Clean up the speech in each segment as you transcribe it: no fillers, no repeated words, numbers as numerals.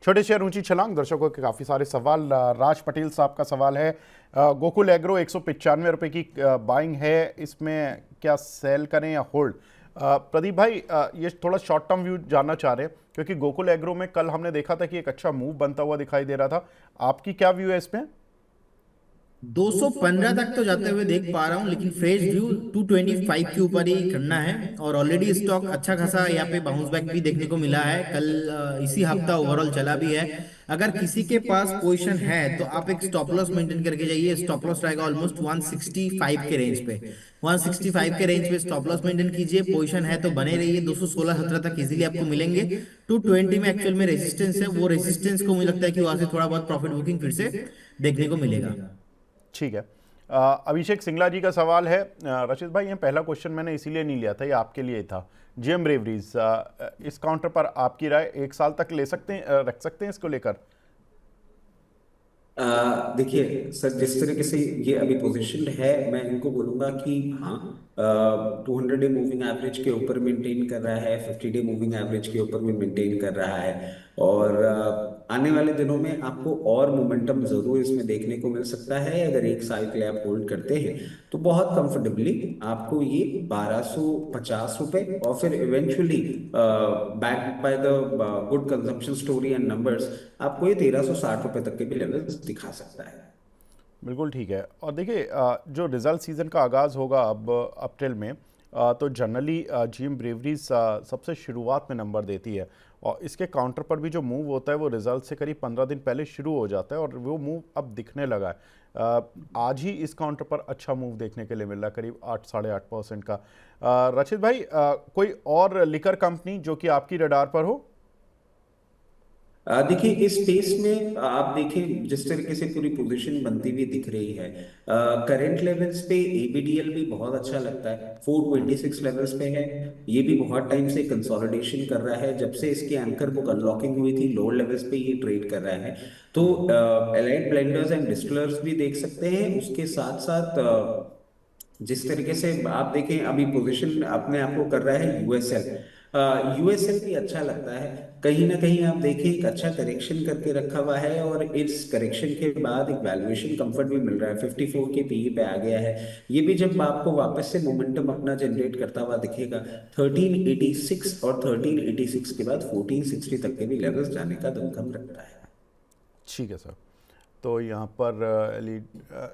छोटे शेयर ऊंची छलांग, दर्शकों के काफ़ी सारे सवाल। राज पटेल साहब का सवाल है, गोकुल एग्रो 195 रुपये की बाइंग है, इसमें क्या सेल करें या होल्ड? प्रदीप भाई, ये थोड़ा शॉर्ट टर्म व्यू जानना चाह रहे हैं क्योंकि गोकुल एग्रो में कल हमने देखा था कि एक अच्छा मूव बनता हुआ दिखाई दे रहा था। आपकी क्या व्यू है इसमें? 215 तक तो जाते हुए देख पा रहा हूँ, लेकिन फ्रेश व्यू 225 के ऊपर ही करना है। और ऑलरेडी स्टॉक अच्छा खासा यहाँ पे बाउंस बैक भी देखने को मिला है। कल इसी हफ्ता ओवरऑल चला भी है। अगर किसी के पास पोजीशन है तो आप एक स्टॉप लॉस मेंटेन करके जाइए। स्टॉप लॉस रहेगा ऑलमोस्ट 165 के रेंज पे। 165 के रेंज पे स्टॉप लॉस मेंटेन कीजिए। पोजीशन है तो बने रहिए। 216-17 तक इजीली आपको मिलेंगे। 220 में एक्चुअल में रेजिस्टेंस है, वो रेजिस्टेंस को मुझे लगता है कि वहां से थोड़ा बहुत प्रॉफिट बुकिंग फिर से देखने को मिलेगा। ठीक है। अभिषेक सिंगला जी का सवाल है, रशीद भाई ये पहला क्वेश्चन मैंने इसीलिए नहीं लिया था, ये आपके लिए था। जीएम ब्रेवरीज, इस काउंटर पर आपकी राय, 1 साल तक ले सकते हैं, रख सकते हैं इसको लेकर? देखिए सर, जिस तरीके से ये अभी पोजीशन है, मैं इनको बोलूंगा कि हाँ, 200 डे मूविंग एवरेज के ऊपर मेंटेन कर रहा है, 50 डे मूविंग एवरेज के ऊपर भी मेंटेन कर रहा है। और आने वाले दिनों में आपको और मोमेंटम जरूर इसमें देखने को मिल सकता है। अगर 1 साल के लिए आप होल्ड करते हैं तो बहुत कंफर्टेबली आपको ये 1250 रुपए और फिर eventually backed by the good consumption story and numbers, आपको ये 1360 रुपए तक के भी लेवल्स दिखा सकता है। बिल्कुल ठीक है। और देखिए, जो रिजल्ट सीज़न का आगाज़ होगा अब अप्रैल में, तो जनरली जीएम ब्रेवरीज सबसे शुरुआत में नंबर देती है और इसके काउंटर पर भी जो मूव होता है वो रिजल्ट से करीब 15 दिन पहले शुरू हो जाता है और वो मूव अब दिखने लगा है। आज ही इस काउंटर पर अच्छा मूव देखने के लिए मिल रहा है, करीब 8 साढ़े 8% का। रचित भाई, कोई और लिकर कंपनी जो कि आपकी रडार पर हो? देखिए इस स्पेस में आप देखें जिस तरीके से पूरी पोजीशन बनती हुई दिख रही है, करंट लेवल्स पे एबीडीएल भी बहुत अच्छा लगता है। 426 लेवल्स पे है। ये भी बहुत टाइम से कंसोलिडेशन कर रहा है। जब से इसकी एंकर बुक अनलॉकिंग हुई थी, लोअर लेवल्स पे ये ट्रेड कर रहा है। तो एलाइड ब्लेंडर्स एंड डिस्टिलर्स भी देख सकते हैं। उसके साथ साथ जिस तरीके से आप देखें, अभी पोजीशन अपने आप को कर रहा है यूएसएल। यूएसएल भी अच्छा लगता है। कहीं ना कहीं आप देखें एक अच्छा करेक्शन करके रखा हुआ है और इस करेक्शन के बाद एक वैल्यूएशन कंफर्ट भी मिल रहा है। 54 के पीई पे आ गया है। ये भी जब आपको वापस से मोमेंटम अपना जनरेट करता हुआ दिखेगा, 1386 और 1386 के बाद 1460 तक के भी लेवल्स जाने का दमखम रखता है। ठीक है सर। तो यहाँ पर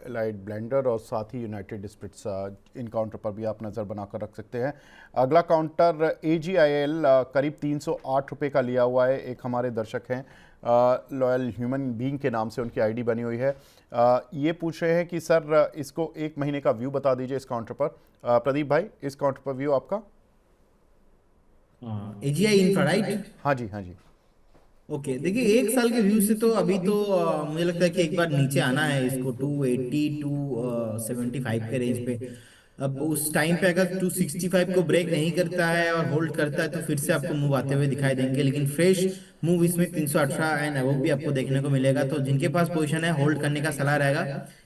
एलाइड ब्लेंडर और साथ ही यूनाइटेड स्पिरिट्स, इन काउंटर पर भी आप नज़र बनाकर रख सकते हैं। अगला काउंटर AGIL, करीब 308 रुपये का लिया हुआ है। एक हमारे दर्शक हैं, लॉयल ह्यूमन बीइंग के नाम से उनकी आईडी बनी हुई है। ये पूछ रहे हैं कि सर इसको 1 महीने का व्यू बता दीजिए इस काउंटर पर। प्रदीप भाई, इस काउंटर पर व्यू आपका? AGI infra, right? हाँ जी, हाँ जी। ओके, देखिए 1 साल के व्यू से तो अभी तो मुझे लगता है कि एक बार नीचे आना है इसको 280 टू 75 के रेंज पे। अब उस टाइम पे अगर 265 को ब्रेक नहीं करता है और होल्ड करता है तो फिर से आपको मूव आते हुए दिखाई देंगे, लेकिन फ्रेश मूव इसमें 318 एंड अबव भी आपको देखने को मिलेगा। तो जिनके पास पोजीशन है होल्ड करने का सलाह रहेगा,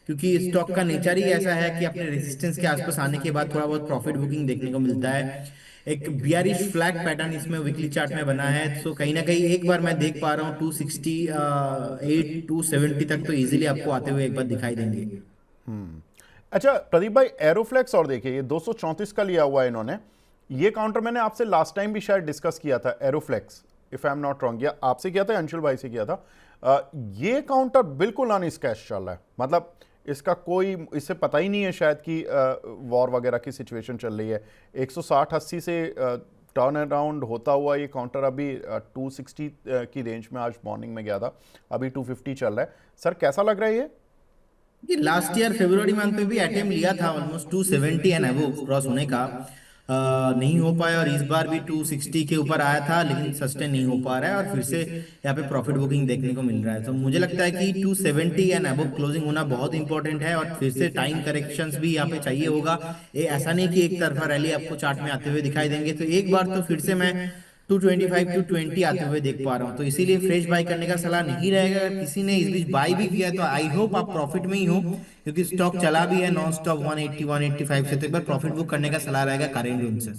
क्योंकि स्टॉक का नेचर ही ऐसा है कि अपने रेजिस्टेंस के आसपास आने के बाद थोड़ा बहुत प्रॉफिट बुकिंग देखने को मिलता है। एक बियरिश फ्लैग पैटर्न इसमें वीकली चार्ट में बना है। तो कहीं ना कहीं एक बार मैं देख पा रहा हूँ 268 270 तक तो इजीली आपको आते हुए एक बार दिखाई देंगे। अच्छा प्रदीप भाई, एरोफ्लेक्स और देखिए, ये 234 का लिया हुआ है इन्होंने। ये काउंटर मैंने आपसे लास्ट टाइम भी शायद डिस्कस किया था, Aeroflex, if I am not wrong. या आपसे किया था, अंशुल भाई से किया था। ये काउंटर बिल्कुल अनस्कैच चल रहा है, मतलब इसका कोई, इससे पता ही नहीं है शायद कि वॉर वगैरह की सिचुएशन चल रही है। 160-80 से टर्न अराउंड होता हुआ ये काउंटर अभी 260 की रेंज में आज मॉर्निंग में गया था, अभी 250 चल रहा है। सर कैसा लग रहा है ये? लास्ट ईयर फेब्रुवरी मंथ में भी अटेम्प्ट लिया था ऑलमोस्ट 270 एंड अबव क्रॉस होने का, नहीं हो पाया। और इस बार भी 260 के ऊपर आया था, लेकिन सस्टेन नहीं हो पा रहा है और फिर से यहाँ पे प्रॉफिट बुकिंग देखने को मिल रहा है। तो मुझे लगता है कि 270 एंड अबव क्लोजिंग होना बहुत इंपॉर्टेंट है और फिर से टाइम करेक्शंस भी यहाँ पे चाहिए होगा। ये ऐसा नहीं कि एक तरफा रैली आपको चार्ट में आते हुए दिखाई देंगे। तो एक बार तो फिर से मैं 225 टू 20 आते हुए देख पा रहा हूँ, तो इसीलिए फ्रेश बाय करने का सलाह नहीं रहेगा। अगर किसी ने इस बीच बाय भी किया है तो आई होप आप प्रॉफिट में ही हो, क्योंकि स्टॉक चला भी है नॉन स्टॉप 180 185 से। तो एक बार प्रॉफिट बुक करने का सलाह रहेगा करेंट जोन से।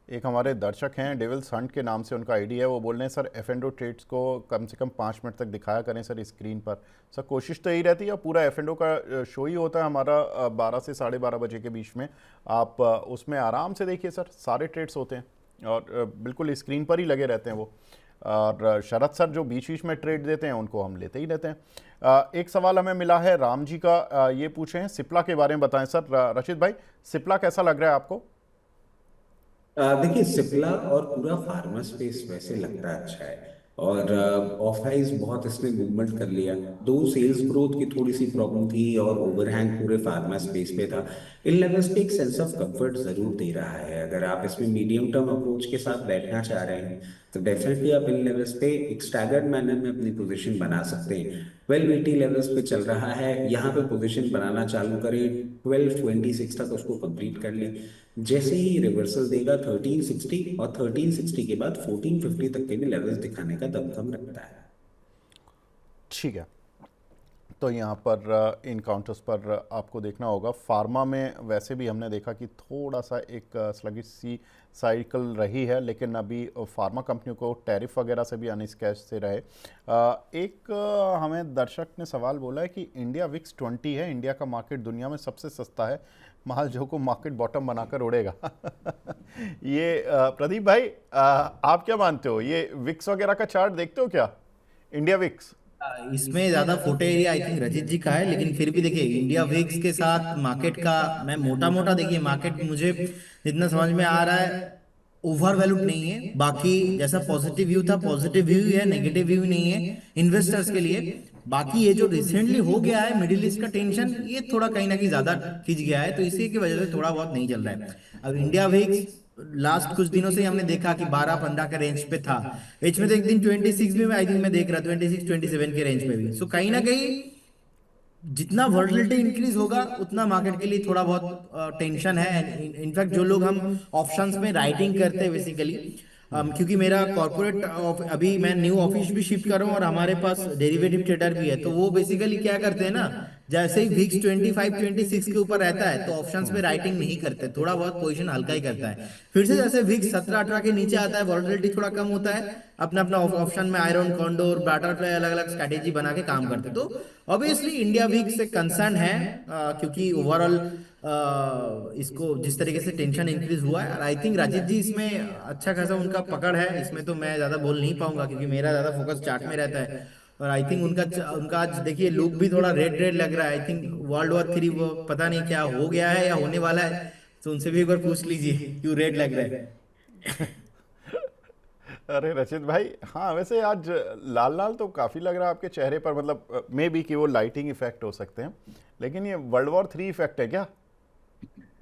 एक हमारे दर्शक हैं डेविल्स हंट के नाम से उनका आईडी है, वो बोल रहे हैं सर F&O ट्रेड्स को कम से कम 5 मिनट तक दिखाया करें सर स्क्रीन पर। सर कोशिश तो यही रहती है, पूरा F&O का शो ही होता है हमारा 12 से 12:30 के बीच में। आप उसमें आराम से देखिए सर, सारे ट्रेड्स होते हैं और बिल्कुल स्क्रीन पर ही लगे रहते हैं वो। और शरद सर जो बीच बीच में ट्रेड देते हैं उनको हम लेते ही रहते हैं। एक सवाल हमें मिला है राम जी का, ये पूछे हैं सिप्ला के बारे में बताएं सर। रशीद भाई, सिप्ला कैसा लग रहा है आपको? देखिए सिप्ला और पूरा फार्मा स्पेस वैसे लगता है अच्छा है। और ऑफ हाइज बहुत इसने मूवमेंट कर लिया। दो सेल्स ग्रोथ की थोड़ी सी प्रॉब्लम थी और ओवरहैंग पूरे फार्मा स्पेस पे था। इन लेवल्स पे एक सेंस ऑफ कंफर्ट जरूर दे रहा है। अगर आप इसमें मीडियम टर्म अप्रोच के साथ बैठना चाह रहे हैं तो डेफिनेटली आप इन लेवल्स पे एक स्टैगर्ड मैनर में अपनी पोजीशन बना सकते हैं। 1280 लेवल्स पे चल रहा है, यहाँ पे पोजीशन बनाना चालू करें। 1226 तक उसको कंप्लीट कर लें। जैसे ही रिवर्सल देगा 1360 और 1360 के बाद 1450 तक के भी लेवल्स दिखाने का दमखम रखता है। ठीक है, तो यहाँ पर इन काउंटर्स पर आपको देखना होगा। फार्मा में वैसे भी हमने देखा कि थोड़ा सा एक स्लगिश सी साइकिल रही है, लेकिन अभी फार्मा कंपनियों को टैरिफ वगैरह से भी अनस्कैच से रहे। एक हमें दर्शक ने सवाल बोला है कि इंडिया विक्स 20 है, इंडिया का मार्केट दुनिया में सबसे सस्ता है, माल जो को मार्केट बॉटम बनाकर उड़ेगा। ये प्रदीप भाई, आप क्या मानते हो? ये विक्स वगैरह का चार्ट देखते हो क्या, इंडिया विक्स? इसमें ज्यादा photo area I think Rajit ji का है, लेकिन फिर भी देखिए इंडिया विक्स के साथ मार्केट का मैं मोटा मोटा देखिए मार्केट मुझे जितना समझ में आ रहा है ओवर वैल्यूड नहीं है। बाकी जैसा पॉजिटिव व्यू था पॉजिटिव व्यू ही है, नेगेटिव व्यू नहीं है इन्वेस्टर्स के लिए। बाकी ये जो रिसेंटली हो गया है मिडिल ईस्ट का टेंशन, ये थोड़ा कहीं ना कहीं ज्यादा खिंच गया है, तो इसी की वजह से थोड़ा बहुत नहीं चल रहा है। अब इंडिया विक्स लास्ट कुछ दिनों से हमने देखा कि 12-15 के रेंज पे था। बीच में तो एक दिन 26 भी आई थिंक मैं देख रहा 26-27 के रेंज पे भी। सो कहीं ना कहीं जितना वॉलेटिलिटी इंक्रीज होगा उतना मार्केट के लिए थोड़ा बहुत टेंशन है। इनफैक्ट जो लोग हम ऑप्शंस में राइटिंग करते हैं बेसिकली, क्योंकि मेरा कॉर्पोरेट अभी मैं न्यू ऑफिस भी शिफ्ट कर रहा हूँ और हमारे पास डेरिवेटिव ट्रेडर भी है, तो वो बेसिकली क्या करते हैं ना, जैसे ही विक्स 25-26 के ऊपर रहता है तो ऑप्शंस में राइटिंग नहीं करते, थोड़ा बहुत पोजीशन हल्का ही करता है। फिर से जैसे विक्स 17-18 के नीचे आता है वॉलेटिलिटी थोड़ा कम होता है, अपना अपना ऑप्शन में आयरन कॉन्डोर बटरफ्लाई अलग अलग स्ट्रैटेजी बना के काम करते हैं। तो ऑब्वियसली इंडिया वीक से कंसर्न है, क्योंकि ओवरऑल इसको जिस तरीके से टेंशन इंक्रीज हुआ है। आई थिंक राजीव जी इसमें अच्छा खासा उनका पकड़ है, इसमें तो मैं ज्यादा बोल नहीं पाऊंगा क्योंकि मेरा ज्यादा फोकस चार्ट में रहता है। और आई थिंक उनका उनका आज देखिए लुक भी थोड़ा रेड रेड लग रहा है। आई थिंक वर्ल्ड वॉर 3 वो पता नहीं क्या हो गया है या होने वाला है, तो उनसे भी एक बार पूछ लीजिए क्यों रेड लग रहा है। अरे रचित भाई, हाँ वैसे आज लाल लाल तो काफ़ी लग रहा है आपके चेहरे पर, मतलब मे बी कि वो लाइटिंग इफेक्ट हो सकते हैं, लेकिन ये वर्ल्ड वॉर 3 इफेक्ट है क्या?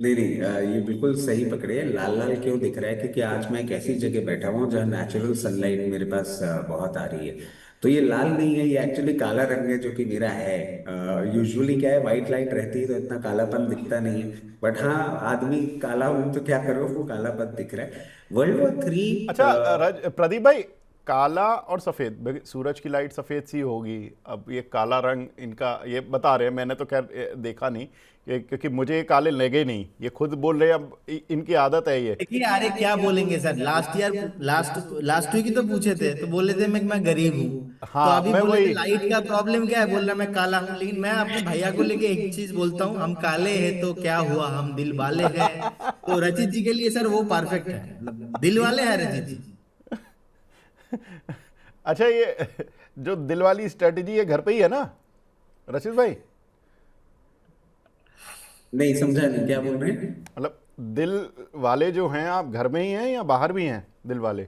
नहीं नहीं, ये बिल्कुल सही पकड़े हैं। लाल लाल क्यों दिख रहा है? क्योंकि आज मैं एक ऐसी जगह बैठा हुआ हूँ जहाँ नेचुरल सनलाइट मेरे पास बहुत आ रही है। तो ये लाल नहीं है, ये एक्चुअली काला रंग है जो कि मेरा है। यूजुअली क्या है, वाइट लाइट रहती है तो इतना कालापन दिखता नहीं है। बट हाँ, आदमी काला हूं तो क्या करो, वो कालापन दिख रहा है। World war 3। अच्छा प्रदीप भाई, काला और सफ़ेद, सूरज की लाइट सफ़ेद सी होगी, अब ये काला रंग इनका ये बता रहे हैं, मैंने तो खैर देखा नहीं क्योंकि मुझे ये काले लगे नहीं, ये खुद बोल रहे हैं, अब इनकी आदत है ये। देखिए अरे क्या बोलेंगे sir, last year last week ही तो पूछे थे तो बोले थे मैं गरीब हूँ। तो हाँ अभी मैं बोले थे वही, लाइट का प्रॉब्लम क्या है, बोल रहा मैं काला हूँ। लेकिन मैं अपने भैया को लेके एक चीज बोलता हूँ, हम काले हैं तो क्या हुआ, हम दिल वाले हैं। तो रचित जी के लिए सर वो परफेक्ट है, मतलब दिल वाले हैं रचित जी। अच्छा ये जो दिल वाली स्ट्रेटजी है घर पे ही है ना रचित भाई? नहीं समझा, नहीं क्या बोल रहे हैं? मतलब दिल वाले जो हैं आप घर में ही हैं या बाहर भी हैं दिल वाले?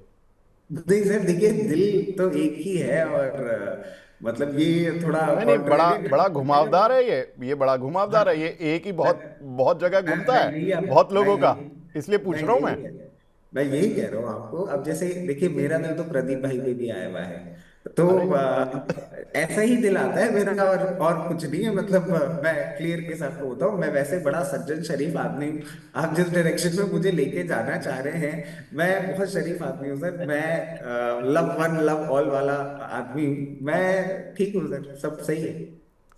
नहीं सर, देखिए दिल तो एक ही है और मतलब ये थोड़ा नहीं नहीं, बड़ा कॉन्ट्राडिक्ट बड़ा है ना। घुमावदार है ये बड़ा घुमावदार है, ये एक ही मैं बहुत बहुत जगह घूमता मैं है, यही आप बहुत मैं लोगों का, यही इसलिए पूछ मैं रहा हूं यही मैं। कह मैं यही कह रहा हूँ आपको। अब जैसे देखिए मेरा दिल तो प्रदीप भाई पे भी आया हुआ है। तो अरे ऐसा ही दिल आता है मेरा, और कुछ नहीं है। मतलब मैं क्लियर के साथ होता हूँ, मैं वैसे बड़ा सज्जन शरीफ आदमी हूँ। आप जिस डायरेक्शन में मुझे लेके जाना चाह रहे हैं, मैं बहुत शरीफ आदमी हूँ सर। मैं लव वन लव ऑल वाला आदमी हूँ। मैं ठीक हूँ सर, सब सही है।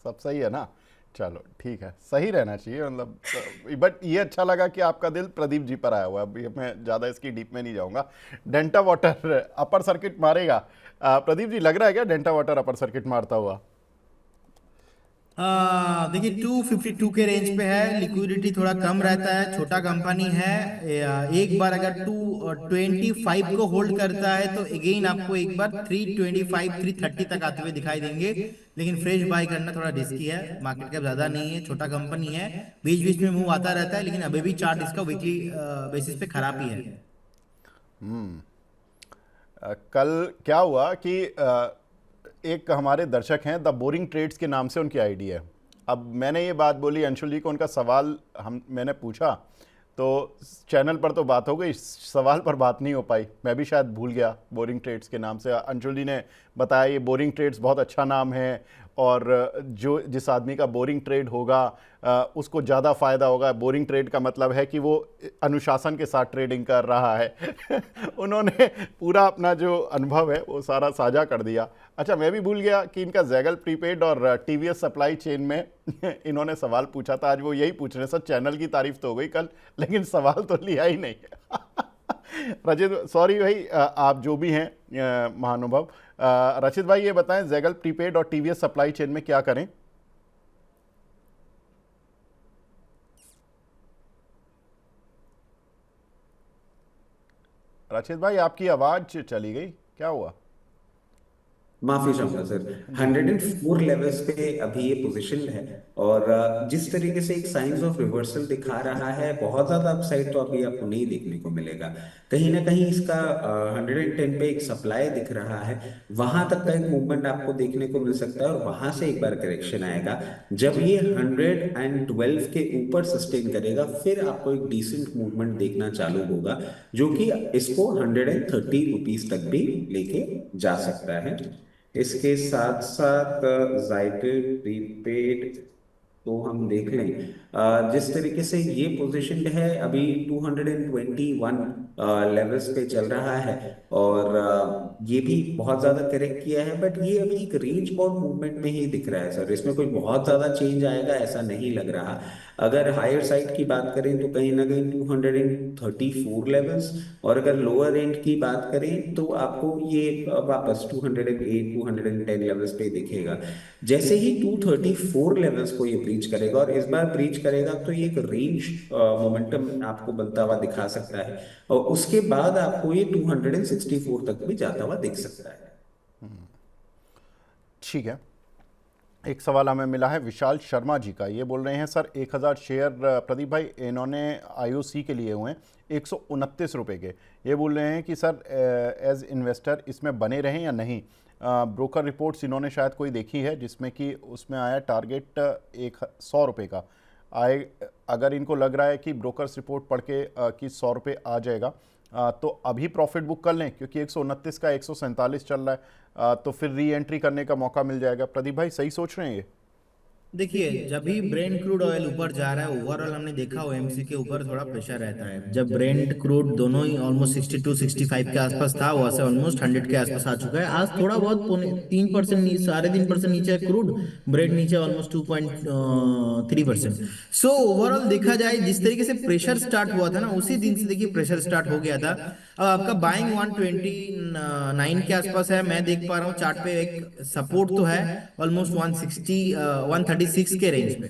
सब सही है ना? चलो ठीक है, सही रहना चाहिए मतलब। बट ये अच्छा लगा कि आपका दिल प्रदीप जी पर आया हुआ है। अभी मैं ज़्यादा इसकी डीप में नहीं जाऊंगा। डेंटा वाटर अपर सर्किट मारेगा, प्रदीप जी लग रहा है क्या डेंटा वाटर अपर सर्किट मारता हुआ? देखिए 252 के रेंज पे है, लिक्विडिटी थोड़ा कम रहता है, छोटा कंपनी है। एक बार अगर 225 को होल्ड करता है तो अगेन आपको एक बार 325 330 तक आते हुए दिखाई देंगे, लेकिन फ्रेश बाय करना थोड़ा रिस्की है। मार्केट कैप ज्यादा नहीं है, छोटा कंपनी है, बीच बीच में मूव आता रहता है, लेकिन अभी भी चार्ट इसका वीकली बेसिस पे खराब ही है। कल क्या हुआ कि एक हमारे दर्शक हैं द बोरिंग ट्रेड्स के नाम से उनकी आईडी है। अब मैंने ये बात बोली अंशुल जी को, उनका सवाल मैंने पूछा तो चैनल पर तो बात हो गई, सवाल पर बात नहीं हो पाई। मैं भी शायद भूल गया बोरिंग ट्रेड्स के नाम से। अंशुल जी ने बताया ये बोरिंग ट्रेड्स बहुत अच्छा नाम है और जो जिस आदमी का बोरिंग ट्रेड होगा उसको ज़्यादा फ़ायदा होगा। बोरिंग ट्रेड का मतलब है कि वो अनुशासन के साथ ट्रेडिंग कर रहा है। उन्होंने पूरा अपना जो अनुभव है वो सारा साझा कर दिया। अच्छा, मैं भी भूल गया कि इनका जैगल प्रीपेड और टीवीएस सप्लाई चेन में इन्होंने सवाल पूछा था। आज वो यही पूछ रहे हैं। सर चैनल की तारीफ तो हो गई कल, लेकिन सवाल तो लिया ही नहीं। रचित सॉरी भाई, आप जो भी हैं महानुभव। रचित भाई ये बताएं जैगल प्रीपेड और टीवीएस सप्लाई चेन में क्या करें? रचित भाई आपकी आवाज चली गई, क्या हुआ? माफी चाहूंगा सर। 104 लेवल्स पे अभी ये पोजीशन है और जिस तरीके से एक साइंस ऑफ रिवर्सल दिखा रहा है, बहुत ज्यादा अपसाइड तो अभी आपको नहीं देखने को मिलेगा। कहीं ना कहीं इसका 110 पे एक सप्लाई दिख रहा है, वहां तक का एक मूवमेंट आपको देखने को मिल सकता है और वहां से एक बार करेक्शन आएगा। जब ये 112 के ऊपर सस्टेन करेगा फिर आपको एक डिसेंट मूवमेंट देखना चालू होगा, जो कि इसको 130 रुपीज तक भी लेके जा सकता है। इसके साथ साथ जाइडल प्रीपेड तो हम देख लें। जिस तरीके से ये पोजीशन है अभी 221 लेवल्स पे चल रहा है और ये भी बहुत ज्यादा करेक्ट किया है, बट ये अभी एक रेंज बाउंड मूवमेंट में ही दिख रहा है सर। इसमें कोई बहुत ज्यादा चेंज आएगा ऐसा नहीं लग रहा। अगर हायर साइड की बात करें तो कहीं ना कहीं 234 लेवल्स, और अगर लोअर एंड की बात करें तो आपको ये वापस 208 210 लेवल्स पे दिखेगा। जैसे ही 234 लेवल्स को ये ब्रीच करेगा और इस बार ब्रीच करेगा तो ये एक रेंज मोमेंटम आपको बनता हुआ दिखा सकता है और उसके बाद आपको ये 264 तक भी जाता हुआ दिख सकता है। ठीक है, एक सवाल हमें मिला है विशाल शर्मा जी का। ये बोल रहे हैं सर 1000 शेयर प्रदीप भाई इन्होंने आईओसी के लिए हुए हैं 129 रुपये के। ये बोल रहे हैं कि सर एज इन्वेस्टर इसमें बने रहें या नहीं। ब्रोकर रिपोर्ट्स इन्होंने शायद कोई देखी है जिसमें कि उसमें आया टारगेट 100 रुपये का आए। अगर इनको लग रहा है कि ब्रोकर्स रिपोर्ट पढ़ के कि 100 रुपये आ जाएगा तो अभी प्रॉफिट बुक कर लें, क्योंकि 129 का 147 चल रहा है, तो फिर री एंट्री करने का मौका मिल जाएगा। प्रदीप भाई सही सोच रहे हैं ये? देखिए जब भी ब्रेंट क्रूड ऑयल ऊपर जा रहा है, ओवरऑल हमने देखा ओएमसी के ऊपर थोड़ा प्रेशर रहता है। जब ब्रेंट क्रूड दोनों ही ऑलमोस्ट 62 65 के आसपास था, वहां से ऑलमोस्ट 100 के आसपास आ चुका है। आज थोड़ा बहुत 3%, 3.5% नीचे है क्रूड, ब्रेंट नीचे ऑलमोस्ट 2.3%। सो ओवरऑल देखा जाए जिस तरीके से प्रेशर स्टार्ट हुआ था ना, उसी दिन से देखिए प्रेशर स्टार्ट हो गया था। अब आपका बाइंग 129 के आसपास है, मैं देख पा रहा हूँ चार्ट पे एक सपोर्ट तो है ऑलमोस्ट 136 के रेंज पे।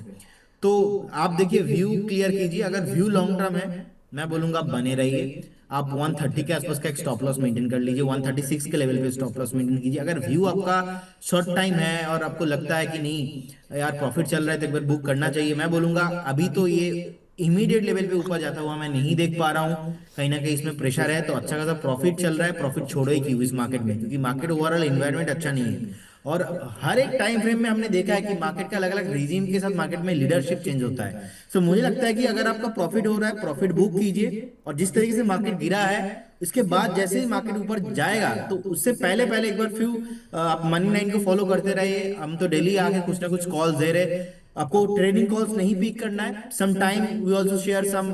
तो आप देखिए व्यू क्लियर कीजिए। अगर व्यू लॉन्ग टर्म है मैं बोलूंगा बने रहिए। आप 130 के आसपास का एक स्टॉप लॉस मेंटेन कर लीजिए, 136 के लेवल पे स्टॉप लॉस मेंटेन कीजिए। अगर व्यू आपका शॉर्ट टाइम है और आपको लगता है कि नहीं यार प्रॉफिट चल रहा है तो एक बार बुक करना चाहिए, मैं बोलूंगा अभी तो ये इमीडिएट लेवल पे ऊपर जाता हुआ मैं नहीं देख पा रहा हूँ। कहीं ना कहीं इसमें प्रेशर है तो अच्छा खासा प्रॉफिट चल रहा है, प्रॉफिट छोड़ो ही क्यों इस मार्केट में, क्योंकि मार्केट ओवरऑल इन्वायरमेंट अच्छा नहीं है। और हर एक टाइम फ्रेम में हमने देखा है कि मार्केट का अलग अलग रीजिम के साथ मार्केट में लीडरशिप चेंज होता है। सो मुझे लगता है कि अगर आपका प्रॉफिट हो रहा है प्रॉफिट बुक कीजिए, और जिस तरीके से मार्केट गिरा है इसके बाद जैसे ही मार्केट ऊपर जाएगा तो उससे पहले पहले एक बार फ्यू आप मनी लाइन को फॉलो करते रहिए। हम तो डेली आके कुछ ना कुछ कॉल्स दे रहे, आपको ट्रेडिंग कॉल्स नहीं पिक करना है। Some time we also share some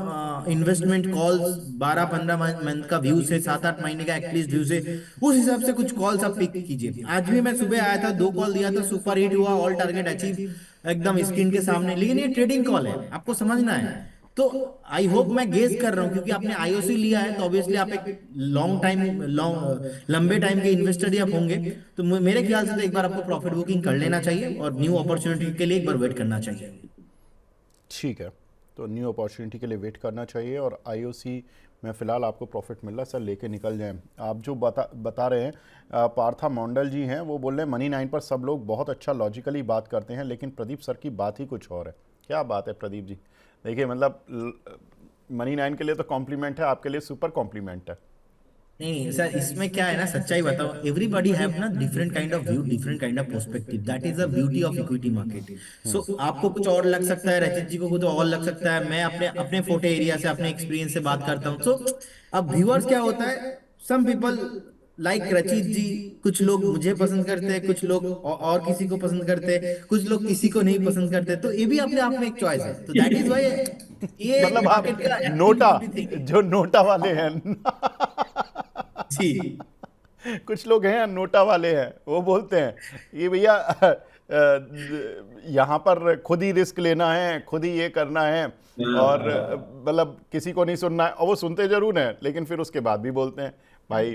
investment calls, 12-15 month का व्यू से, 7-8 महीने का एटलीस्ट व्यू से, उस हिसाब से कुछ कॉल्स आप पिक कीजिए। आज भी मैं सुबह आया था, 2 कॉल दिया था, सुपर हिट हुआ, ऑल टारगेट अचीव। एकदम स्क्रीन के सामने, लेकिन ये ट्रेडिंग कॉल है, आपको समझना है। तो आई होप, मैं गेस कर रहा हूँ क्योंकि आपने आईओसी लिया है, तो ऑब्वियसली आप एक लंबे टाइम के इन्वेस्टर आप होंगे। तो मेरे ख्याल से तो एक बार आपको प्रॉफिट बुकिंग कर लेना चाहिए और न्यू अपॉर्चुनिटी के लिए एक बार वेट करना चाहिए। ठीक है, तो न्यू अपॉर्चुनिटी के लिए वेट करना चाहिए और आईओसी में फ़िलहाल आपको प्रॉफिट मिल रहा है, सर लेके निकल जाएं। आप जो बता रहे हैं, पार्था मंडल जी हैं, वो बोल रहे हैं मनी 9 पर सब लोग बहुत अच्छा लॉजिकली बात करते हैं, लेकिन प्रदीप सर की बात ही कुछ और है। क्या बात है प्रदीप जी, देखिए मतलब मनी 9 के लिए तो कॉम्प्लीमेंट है, आपके लिए सुपर कॉम्प्लीमेंट है। नहीं सर, इसमें क्या है ना, सच्चाई बताओ, एवरीबॉडी हैव ना different kind of view, different kind of perspective, that is the beauty of equity market. So आपको कुछ और लग सकता है, रचित जी को कुछ और लग सकता है, मैं अपने अपने फोटे एरिया से, अपने एक्सपीरियंस से बात करता हूँ। सो अब व्यूअर्स क्या होता है, सम पीपल लाइक रचित जी, कुछ लोग मुझे पसंद करते हैं, कुछ लोग और किसी को पसंद करते हैं, कुछ लोग किसी को नहीं पसंद करते, तो ये भी अपने आप में एक चॉइस है। तो दैट इज वाई ये मतलब आप मार्केट का नोटा, एक्टिविटी थिंकिंग। जो नोटा वाले हैं जी कुछ लोग हैं नोटा वाले हैं, वो बोलते हैं ये भैया यहाँ पर खुद ही रिस्क लेना है, खुद ही ये करना है, और मतलब किसी को नहीं सुनना है, और वो सुनते जरूर हैं लेकिन फिर उसके बाद भी बोलते हैं भाई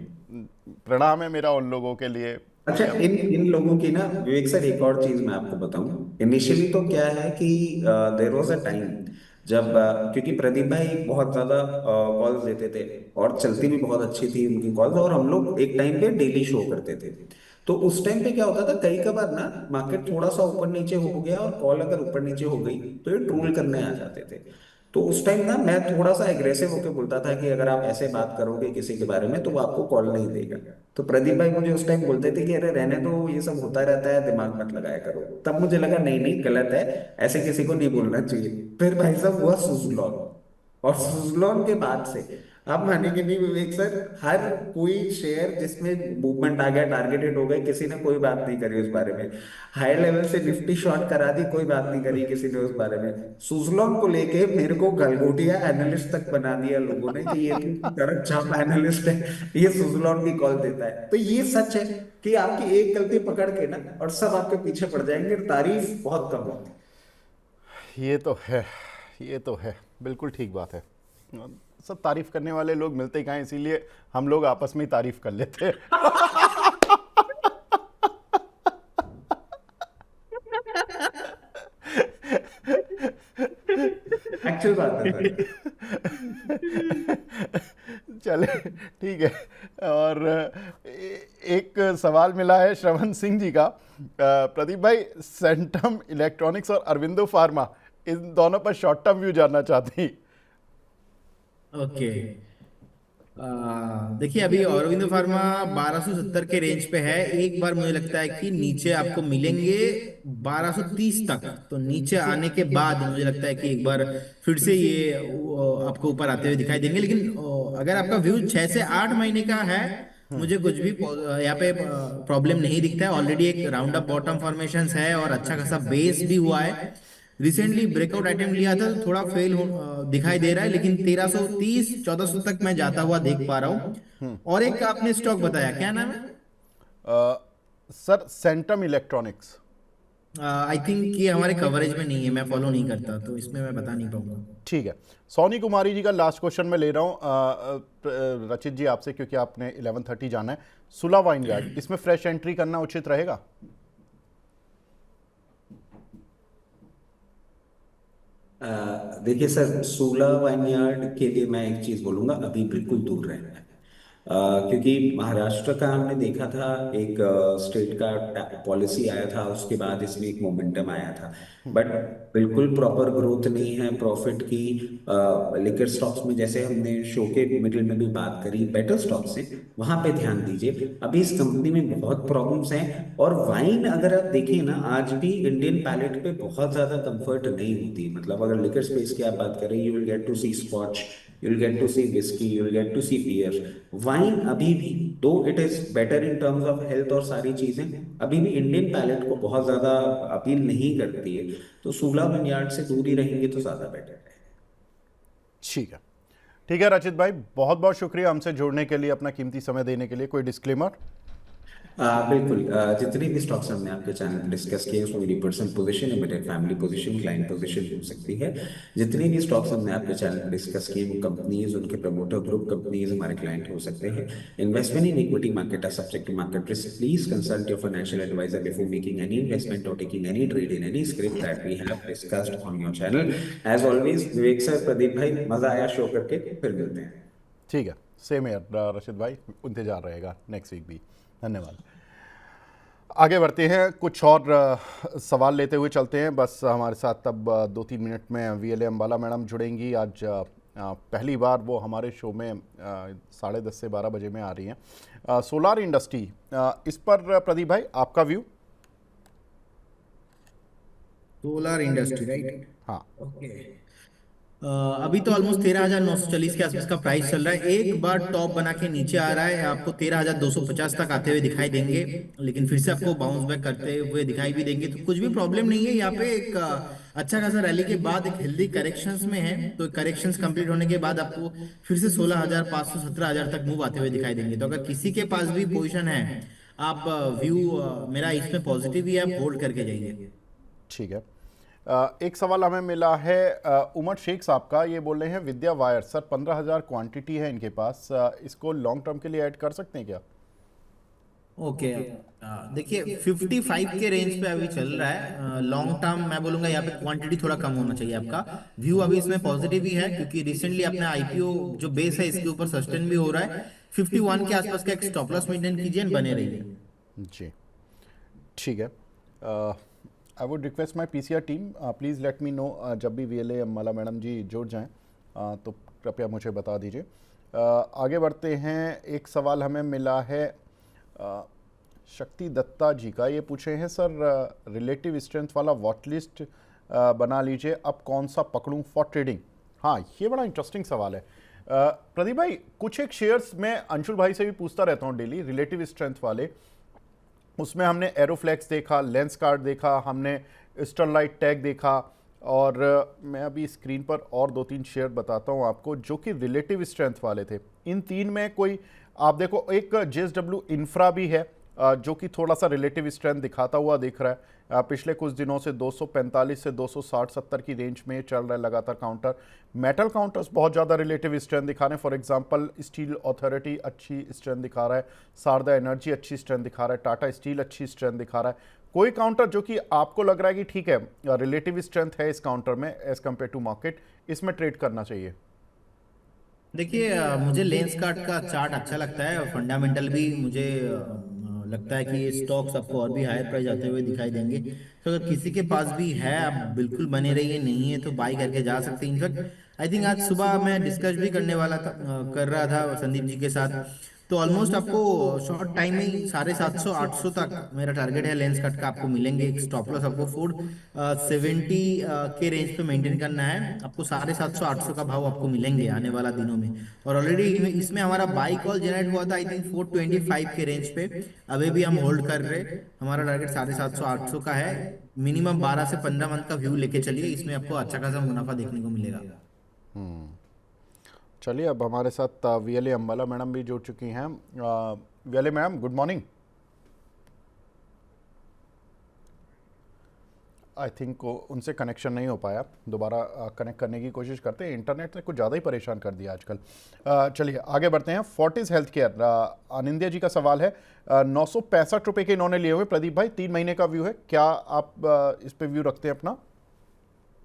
प्रणाम है मेरा उन लोगों के लिए। अच्छा, इन इन लोगों की ना, विवेक सर, एक और चीज मैं आपको बताऊं। इनिशियली तो क्या है कि देर वॉज अ टाइम जब क्योंकि प्रदीप भाई बहुत ज्यादा कॉल्स देते थे और चलती भी बहुत अच्छी थी उनकी कॉल्स, और हम लोग एक टाइम पे डेली शो करते थे। तो उस टाइम पे क्या होता था, कई कबार ना मार्केट थोड़ा सा ऊपर नीचे हो गया और कॉल अगर ऊपर नीचे हो गई तो ये ट्रोल करने आ जाते थे। तो उस टाइम ना मैं थोड़ा सा एग्रेसिव होकर बोलता था कि अगर आप ऐसे बात करोगे किसी के बारे में तो वो आपको कॉल नहीं देगा। तो प्रदीप भाई मुझे उस टाइम बोलते थे कि अरे रहने दो, ये सब होता रहता है, दिमाग मत लगाया करो। तब मुझे लगा नहीं नहीं, गलत है, ऐसे किसी को नहीं बोलना चाहिए। फिर भाई साहब हुआ सुजलॉन, और सुजलॉन के बाद से आप मानेंगे नहीं विवेक सर, हर कोई शेयर जिसमें मूवमेंट आ गया, टारगेट हिट हो गए, किसी ने कोई बात नहीं करी उस बारे में। हाई लेवल से निफ्टी शॉर्ट करा दी, कोई बात नहीं करी किसी ने उस बारे में। सुजलॉन को लेके मेरे को गलगोटिया एनालिस्ट तक बना दिया लोगों ने कि ये तो सड़क छाप एनालिस्ट है, ये सुजलॉन की कॉल देता है। तो ये सच है कि आपकी एक गलती पकड़ के ना और सब आपके पीछे पड़ जाएंगे, तारीफ बहुत कम होती। ये तो है, ये तो है, बिल्कुल ठीक बात है। सब तारीफ करने वाले लोग मिलते कहाँ हैं, इसीलिए हम लोग आपस में ही तारीफ कर लेते हैं। एक्चुअल बात है सर। चले ठीक है। और एक सवाल मिला है श्रवण सिंह जी का, प्रदीप भाई सेंटम इलेक्ट्रॉनिक्स और अरविंदो फार्मा, इन दोनों पर शॉर्ट टर्म व्यू जानना चाहती। ओके, देखिए अभी औरबिंदो फार्मा 1270 के रेंज पे है। एक बार मुझे लगता है कि नीचे आपको मिलेंगे 1230 तक, तो नीचे आने के बाद मुझे लगता है कि एक बार फिर से ये आपको ऊपर आते हुए दिखाई देंगे। लेकिन अगर आपका व्यू 6 से 8 महीने का है, मुझे कुछ भी यहाँ पे प्रॉब्लम नहीं दिखता है। ऑलरेडी एक राउंड अप बॉटम फॉर्मेशन है और अच्छा खासा बेस भी हुआ है। रिसेंटली ब्रेकआउट आइटम लिया था तो थोड़ा दिखाई दे रहा है, लेकिन 1330 1400 तक मैं जाता हुआ देख पा रहा हूँ। और एक आपने स्टॉक बताया, क्या नाम है? Sir centum electronics. I think ये हमारे कवरेज में नहीं है, मैं फॉलो नहीं करता, तो इसमें मैं बता नहीं पाऊंगा। ठीक है, सोनी कुमारी जी का लास्ट क्वेश्चन मैं ले रहा हूँ रचित जी आपसे, क्योंकि आपने 11:30 जाना है। सुला वाइनयार्ड, इसमें फ्रेश एंट्री करना उचित रहेगा? देखिए सर, सूला वाइनयार्ड के लिए मैं एक चीज बोलूंगा, अभी बिल्कुल दूर रहना है। क्योंकि महाराष्ट्र का हमने देखा था, एक स्टेट का पॉलिसी आया था, उसके बाद इसमें एक मोमेंटम आया था, बट बिल्कुल प्रॉपर ग्रोथ नहीं है प्रॉफिट की। लिकर स्टॉक्स में, जैसे हमने शो के मिडिल में भी बात करी, बेटर स्टॉक्स हैं, वहां पे ध्यान दीजिए। अभी इस कंपनी में बहुत प्रॉब्लम्स हैं, और वाइन अगर आप देखें ना, आज भी इंडियन पैलेट पे बहुत ज्यादा कंफर्ट नहीं होती। मतलब अगर लिकर स्पेस की आप बात करें, you will get to see scotch, you'll get to see whiskey, you'll get to see beer. Wine अभी भी, दो it is better in terms of health और सारी चीजें, अभी भी इंडियन पैलेट को बहुत ज्यादा अपील नहीं करती है। तो सूला विनयार्ड से दूर ही रहेंगे तो ज्यादा बेटर है। ठीक है, ठीक है रचित भाई, बहुत बहुत शुक्रिया हमसे जुड़ने के लिए, अपना कीमती समय देने के लिए। कोई डिस्क्लेमर? बिल्कुल, जितने भी स्टॉक्स हमने आपके चैनल पर डिस्कस किए उसमें मेरी पर्सनल पोजीशन है, मेरे फैमिली पोजीशन, क्लाइंट पोजीशन हो सकती है। जितने भी स्टॉक्स हमने आपके चैनल पर डिस्कस किए वो कंपनीज, उनके प्रमोटर ग्रुप कंपनीज हमारे क्लाइंट हो सकते हैं। Investment in equity market are subject to market risk. Please consult your financial adviser before making any investment और taking any trade in any script that we have discussed on your channel. As always Vivek sir, Pradeep भाई, मजा आया show करके, फिर मिलते हैं। ठीक है, सेम एयर रशीद भाई, इंतजार रहेगा नेक्स्ट वीक भी। धन्यवाद। आगे बढ़ते हैं, कुछ और सवाल लेते हुए चलते हैं। बस हमारे साथ अब 2-3 मिनट में वीएलए अंबाला मैडम जुड़ेंगी। आज पहली बार वो हमारे शो में 10:30 से 12 बजे में आ रही हैं। सोलार इंडस्ट्री, इस पर प्रदीप भाई आपका व्यू। Solar industry, right? हाँ, ओके। अभी तो ऑलमोस्ट 13,940 के आसपास का प्राइस चल रहा है। एक बार टॉप बना के नीचे आ रहा है, आपको 13,250 तक आते हुए दिखाई देंगे, लेकिन फिर से आपको बाउंस बैक करते हुए दिखाई भी देंगे, तो कुछ भी प्रॉब्लम नहीं है। यहाँ पे एक अच्छा खासा रैली के बाद एक हेल्दी करेक्शंस में है, तो करेक्शंस कंप्लीट होने के बाद आपको फिर से 16,500 17,000 तक मूव आते हुए दिखाई देंगे। तो अगर किसी के पास भी पोजिशन है, आप व्यू मेरा इसमें पॉजिटिव ही है, आप होल्ड करके जाइए। ठीक है। एक सवाल हमें मिला है उमर शेख साहब का। ये बोल रहे हैं विद्या वायर सर 15,000 क्वांटिटी है इनके पास, इसको लॉन्ग टर्म के लिए ऐड कर सकते हैं क्या? ओके। देखिए 55 के रेंज पे अभी चल रहा है। लॉन्ग टर्म मैं बोलूंगा यहाँ पे क्वांटिटी थोड़ा कम होना चाहिए आपका। व्यू अभी इसमें पॉजिटिव ही है, क्योंकि रिसेंटली अपने आईपीओ जो बेस है इसके ऊपर सस्टेन भी हो रहा है। 51 के आसपास का एक स्टॉप लॉस मेंटेन कीजिए and बने रहिए। जी, ठीक है। I would request my PCR team, please let me know जब भी वीएलए अंबाला मैडम जी जुड़ जाएं, तो कृपया मुझे बता दीजिए। आगे बढ़ते हैं। एक सवाल हमें मिला है शक्ति दत्ता जी का। ये पूछे हैं सर रिलेटिव स्ट्रेंथ वाला वॉच लिस्ट बना लीजिए, अब कौन सा पकड़ूं फॉर ट्रेडिंग? हाँ, ये बड़ा इंटरेस्टिंग सवाल है। प्रदीप भाई, कुछ एक शेयर्स मैं अंशुल भाई से भी पूछता रहता हूँ डेली, रिलेटिव स्ट्रेंथ वाले। उसमें हमने एरोफ्लेक्स देखा, लेंस कार्ड देखा, हमने स्टरलाइट टैग देखा, और मैं अभी स्क्रीन पर और 2-3 शेयर बताता हूँ आपको जो कि रिलेटिव स्ट्रेंथ वाले थे। इन तीन में कोई आप देखो, एक जेएसडब्ल्यू इंफ्रा भी है जो कि थोड़ा सा रिलेटिव स्ट्रेंथ दिखाता हुआ दिख रहा है। पिछले कुछ दिनों से 245 से 260-70 की रेंज में चल रहा है लगातार काउंटर। मेटल काउंटर्स बहुत ज़्यादा रिलेटिव स्ट्रेंथ दिखा रहे हैं। फॉर एग्जांपल स्टील अथॉरिटी अच्छी स्ट्रेंथ दिखा रहा है, शारदा एनर्जी अच्छी स्ट्रेंथ दिखा रहा है, टाटा स्टील अच्छी स्ट्रेंथ दिखा रहा है। कोई काउंटर जो कि आपको लग रहा है कि ठीक है रिलेटिव स्ट्रेंथ है इस काउंटर में एज कम्पेयर टू मार्केट, इसमें ट्रेड करना चाहिए? देखिए मुझे लेंस कार्ड का चार्ट अच्छा लगता है, और फंडामेंटल भी मुझे लगता है कि ये स्टॉक्स आपको और भी हायर प्राइस आते हुए दिखाई देंगे। तो अगर किसी के पास भी है, आप बिल्कुल बने रहिए, नहीं है तो बाई करके जा सकते हैं। इनफैक्ट आई थिंक आज सुबह मैं डिस्कस भी करने वाला था, कर रहा था संदीप जी के साथ। तो ऑलमोस्ट आपको शॉर्ट टाइम में ही 750-800 तक मेरा टारगेट है लेंस कट का, आपको मिलेंगे। एक स्टॉप लॉस आपको 470 के रेंज पे मेंटेन करना है। आपको 750-800 का भाव आपको मिलेंगे आने वाला दिनों में। और ऑलरेडी इसमें हमारा बाई कॉल जनरेट हुआ था आई थिंक 425 के रेंज पे। अभी भी हम होल्ड कर रहे। हमारा टारगेट 750-800 का है। मिनिमम 12 से 15 मंथ का व्यू लेके चलिए, इसमें आपको अच्छा खासा मुनाफा देखने को मिलेगा। चलिए, अब हमारे साथ वीएलए अंबाला मैडम भी जुड़ चुकी हैं। VLA madam, good morning. I think उनसे कनेक्शन नहीं हो पाया, दोबारा कनेक्ट करने की कोशिश करते हैं। इंटरनेट ने कुछ ज़्यादा ही परेशान कर दिया आजकल। चलिए आगे बढ़ते हैं। फोर्टिस हेल्थ केयर, आनंदिया जी का सवाल है। 965 रुपये के इन्होंने लिए हुए। प्रदीप भाई, 3 महीने का व्यू है, क्या आप इस पे व्यू रखते हैं अपना?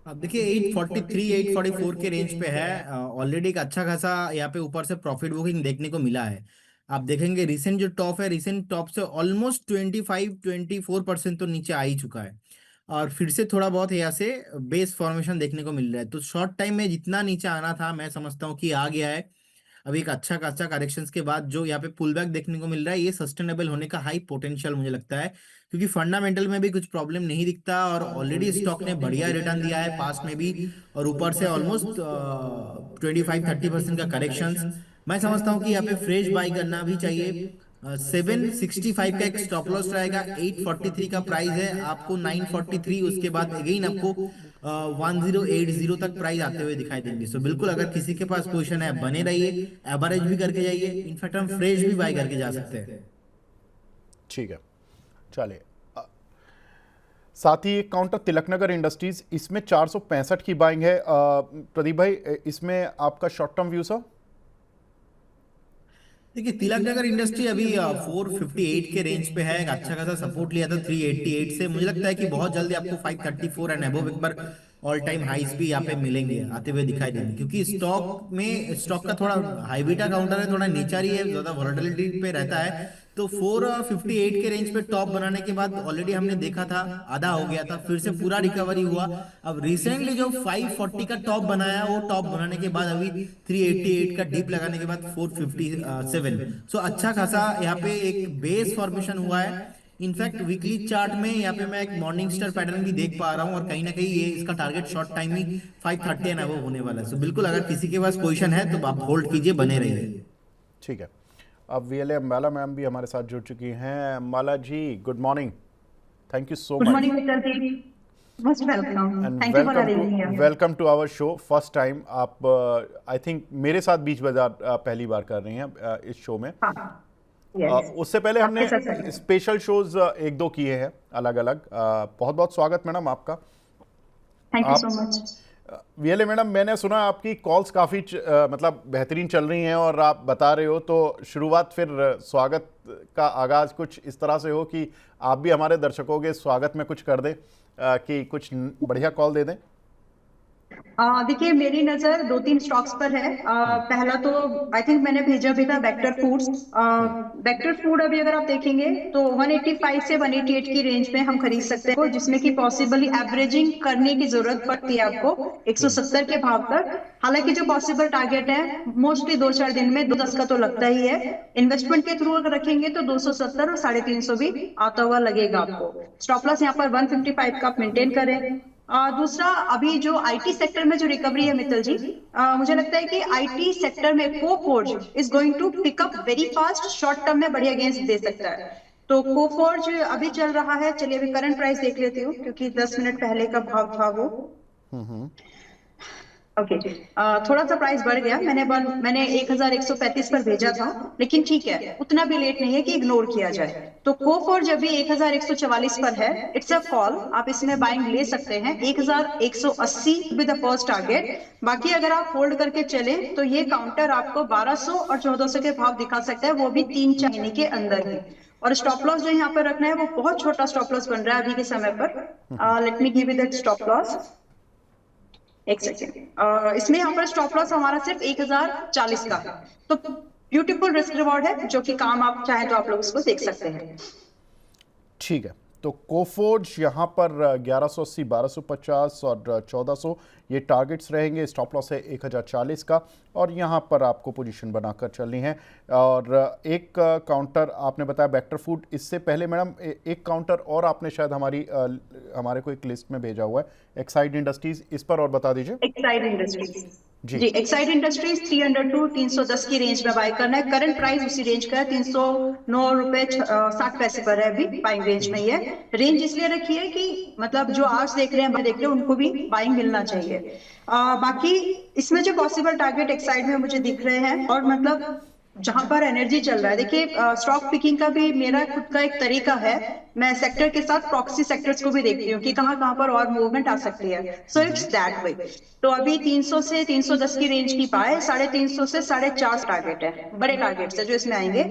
अब देखिए 843 844 के रेंज पे है। ऑलरेडी एक अच्छा खासा यहाँ पे ऊपर से प्रॉफिट बुकिंग देखने को मिला है। आप देखेंगे रिसेंट जो टॉप है, रिसेंट टॉप से ऑलमोस्ट 25-24% तो नीचे आ ही चुका है, और फिर से थोड़ा बहुत यहाँ से बेस फॉर्मेशन देखने को मिल रहा है। तो शॉर्ट टाइम में जितना नीचे आना था मैं समझता हूँ कि आ गया है। अभी एक अच्छा खासा करेक्शंस के बाद जो यहाँ पे पुल बैक देखने को मिल रहा है, ये सस्टेनेबल होने का हाई पोटेंशियल मुझे लगता है, क्योंकि फंडामेंटल में भी कुछ प्रॉब्लम नहीं दिखता, और ऑलरेडी स्टॉक ने बढ़िया रिटर्न दिया है पास्ट में भी। और ऊपर से ऑलमोस्ट 25-30% का करेक्शंस। मैं समझता हूँ कि यहाँ पे फ्रेश बाई करना भी चाहिए। 765 का एक स्टॉप लॉस रहेगा, 843 का प्राइस है, आपको 943, उसके बाद अगेन आपको 1080 तक प्राइस आते हुए दिखाई देंगे। सो बिल्कुल अगर किसी के पास पोजीशन है, बने रहिए, एवरेज भी करके जाइए, इनफैक्ट हम फ्रेश भी बाय करके जा सकते हैं। ठीक है, चलिए। साथ ही एक काउंटर तिलकनगर इंडस्ट्रीज, इसमें 465 की बाइंग है। प्रदीप भाई, इसमें आपका शॉर्ट टर्म व्यू सर? देखिए तिलक नगर इंडस्ट्री अभी 458 के रेंज पे है, एक अच्छा खासा सपोर्ट लिया था 388 से। मुझे लगता है कि बहुत जल्दी आपको 534 एंड अबव एक बार ऑल टाइम हाइस भी यहाँ पे मिलेंगे, आते हुए दिखाई देंगे, क्योंकि स्टॉक का थोड़ा हाई बीटा काउंटर है, थोड़ा नेचर ही है, ज्यादा वोलेटिलिटी पे रहता है। तो 458 के रेंज पे टॉप बनाने के बाद ऑलरेडी हमने देखा था आधा हो गया था, फिर से पूरा रिकवरी हुआ। अब रिसेंटली जो 540 का टॉप बनाया, वो टॉप बनाने के बाद अभी 388 का डीप लगाने के बाद 457, सो अच्छा खासा यहाँ पे एक बेस फॉर्मेशन हुआ है। इनफैक्ट वीकली चार्ट में यहाँ पे मैं एक मॉर्निंग स्टार पैटर्न भी देख पा रहा हूँ, और कहीं ना कहीं ये इसका target short time he 530 and above होने वाला है। सो बिल्कुल अगर किसी के पास पोजीशन है तो आप होल्ड कीजिए, बने रहिए। ठीक है, अब वीएलए अम्बाला मैम भी हमारे साथ जुड़ चुकी हैं। Ambala ji, good morning, thank you so Good much morning, Mr. Deep. Most welcome. And Thank you for having me here. Welcome to our show. First time आप आई थिंक मेरे साथ बीच बाजार पहली बार कर रही हैं इस शो में। हाँ, yes. उससे पहले हमने आपके साथ सर। स्पेशल शोज एक दो किए हैं अलग अलग। बहुत बहुत स्वागत मैडम आपका। Thank you आप- so much. वीएलए मैडम, मैंने सुना आपकी कॉल्स काफ़ी मतलब बेहतरीन चल रही हैं और आप बता रहे हो, तो शुरुआत फिर स्वागत का आगाज़ कुछ इस तरह से हो कि आप भी हमारे दर्शकों के स्वागत में कुछ कर दें, कि कुछ बढ़िया कॉल दे दें। देखिए मेरी नजर 2-3 स्टॉक्स पर है। पहला तो आई थिंक मैंने भेजा भी था वेक्टर फूड्स। वेक्टर फूड अभी अगर आप देखेंगे तो 185 से 188 की रेंज में हम खरीद सकते हैं, जिसमें कि पॉसिबली एवरेजिंग करने की जरूरत पड़ती है आपको 170 के भाव तक। हालांकि जो पॉसिबल टारगेट है मोस्टली 2-4 दिन में 210 का तो लगता ही है। इन्वेस्टमेंट के थ्रू अगर रखेंगे तो 270 और 350 भी आता हुआ लगेगा आपको। स्टॉप लॉस यहाँ पर 155 का आप मेंटेन करें। दूसरा, अभी जो आईटी सेक्टर में जो रिकवरी है मित्तल जी, मुझे लगता है कि आईटी सेक्टर में Coforge is going to pick up very fast, short term में बढ़िया गेन्स दे सकता है। तो कोफोर्ज अभी चल रहा है, चलिए अभी करंट प्राइस देख लेती हूँ क्योंकि 10 मिनट पहले का भाव था वो। ओके, थोड़ा सा प्राइस बढ़ गया। मैंने 1135 पर भेजा था, लेकिन ठीक है, उतना भी लेट नहीं है कि इग्नोर किया जाए। तो कोफोर्ज अभी 1144 पर है, इट्स अ कॉल, आप इसमें बाइंग ले सकते हैं। 1180 विद द फर्स्ट टारगेट। बाकी अगर आप होल्ड करके चले तो ये काउंटर आपको 1200 और 1400 के भाव दिखा सकता है, वो भी 3-4 महीने के अंदर ही। और स्टॉप लॉस जो यहाँ पर रखना है वो बहुत छोटा स्टॉप लॉस बन रहा है अभी के समय पर। Let me give you that stop loss, एक सेकेंड। इसमें यहाँ पर स्टॉप लॉस हमारा सिर्फ 1040 का है, तो ब्यूटीफुल रिस्क रिवॉर्ड है, जो कि काम आप चाहें तो आप लोग इसको देख सकते हैं। ठीक है, तो कोफोर्ज यहाँ पर 1180, 1250 और 1400 ये टारगेट्स रहेंगे। स्टॉप लॉस है 1040 का, और यहाँ पर आपको पोजीशन बनाकर चलनी है। और एक काउंटर आपने बताया वेक्टर फूड। इससे पहले मैडम एक काउंटर और आपने शायद हमारे को एक लिस्ट में भेजा हुआ है, एक्साइड इंडस्ट्रीज, इस पर और बता दीजिए। एक्साइड इंडस्ट्रीज जी, एक्साइड इंडस्ट्रीज 302 310 की रेंज में बाय करना है। करंट प्राइस उसी रेंज का है, 309 रुपए 60 पैसे पर है, अभी बाइंग रेंज में ही है। रेंज इसलिए रखी है कि मतलब जो आज देख रहे हैं देख रहे हैं उनको भी बाइंग मिलना चाहिए। बाकी इसमें जो पॉसिबल टारगेट एक्साइड में मुझे दिख रहे हैं, और मतलब जहां पर एनर्जी चल रहा है, देखिए स्टॉक पिकिंग का भी मेरा खुद का एक तरीका है। मैं सेक्टर के साथ प्रॉक्सी सेक्टर्स को भी देखती हूँ कि कहाँ कहाँ पर और मूवमेंट आ सकती है। So it's that way. तो अभी 300 से 310 की रेंज की पाए, 350 से 450 टारगेट है, बड़े टारगेट्स है जो इसमें आएंगे।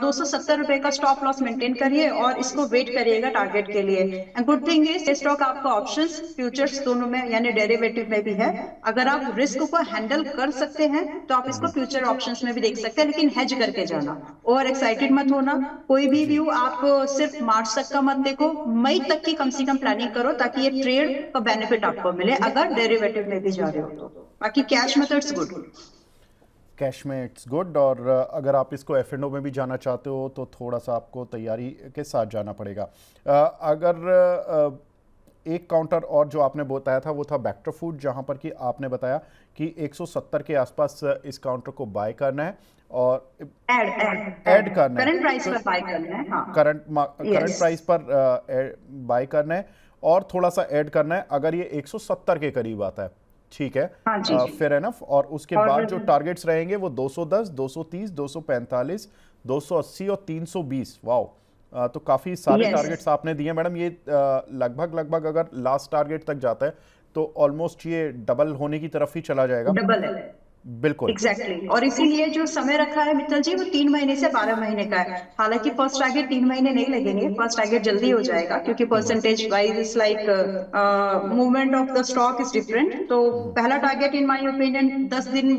270 रुपए का स्टॉप लॉस मेंटेन करिए और इसको वेट करिएगा टारगेट के लिए। And good thing is stock आपका ऑप्शंस फ्यूचर्स दोनों में यानी डेरिवेटिव में भी है। अगर आप रिस्क को हैंडल कर सकते हैं तो आप इसको फ्यूचर ऑप्शंस में भी देख सकते हैं, लेकिन हेज करके जाना। ओवर एक्साइटेड मत होना। कोई भी व्यू आप सिर्फ मार्च तक का मत देखो, मई तक की कम से कम प्लानिंग करो, ताकि ये ट्रेड का बेनिफिट आपको मिले अगर डेरिवेटिव में भी जा रहे हो तो। बाकी कैश मेथड्स गुड, कैश में इट्स गुड। और अगर आप इसको F&O में भी जाना चाहते हो तो थोड़ा सा आपको तैयारी के साथ जाना पड़ेगा। अगर एक काउंटर और जो आपने बताया था वो था वेक्टर फूड, जहां पर कि आपने बताया कि 170 के आसपास इस काउंटर को बाय करना है और ऐड करना है, करंट प्राइस पर बाय करना है। हाँ, करंट प्राइस पर बाय करना है और थोड़ा सा ऐड करना है अगर ये 170 के करीब आता है। ठीक है, हाँ जी, फेयर एनफ। और उसके बाद जो टारगेट्स रहेंगे वो 210, 230, 245, 280 और 320, वाओ। तो काफ़ी सारे Yes. टारगेट्स आपने दिए मैडम। ये लगभग अगर लास्ट टारगेट तक जाता है तो ऑलमोस्ट ये डबल होने की तरफ ही चला जाएगा। डबल है बिल्कुल। एग्जैक्टली और इसीलिए जो समय रखा है मित्तल जी वो 3 महीने से 12 महीने का है। हालांकि फर्स्ट टारगेट 3 महीने नहीं लगेंगे, फर्स्ट टारगेट जल्दी हो जाएगा क्योंकि percentage wise is like movement of the stock is different. तो पहला टारगेट इन माय ओपिनियन 10 दिन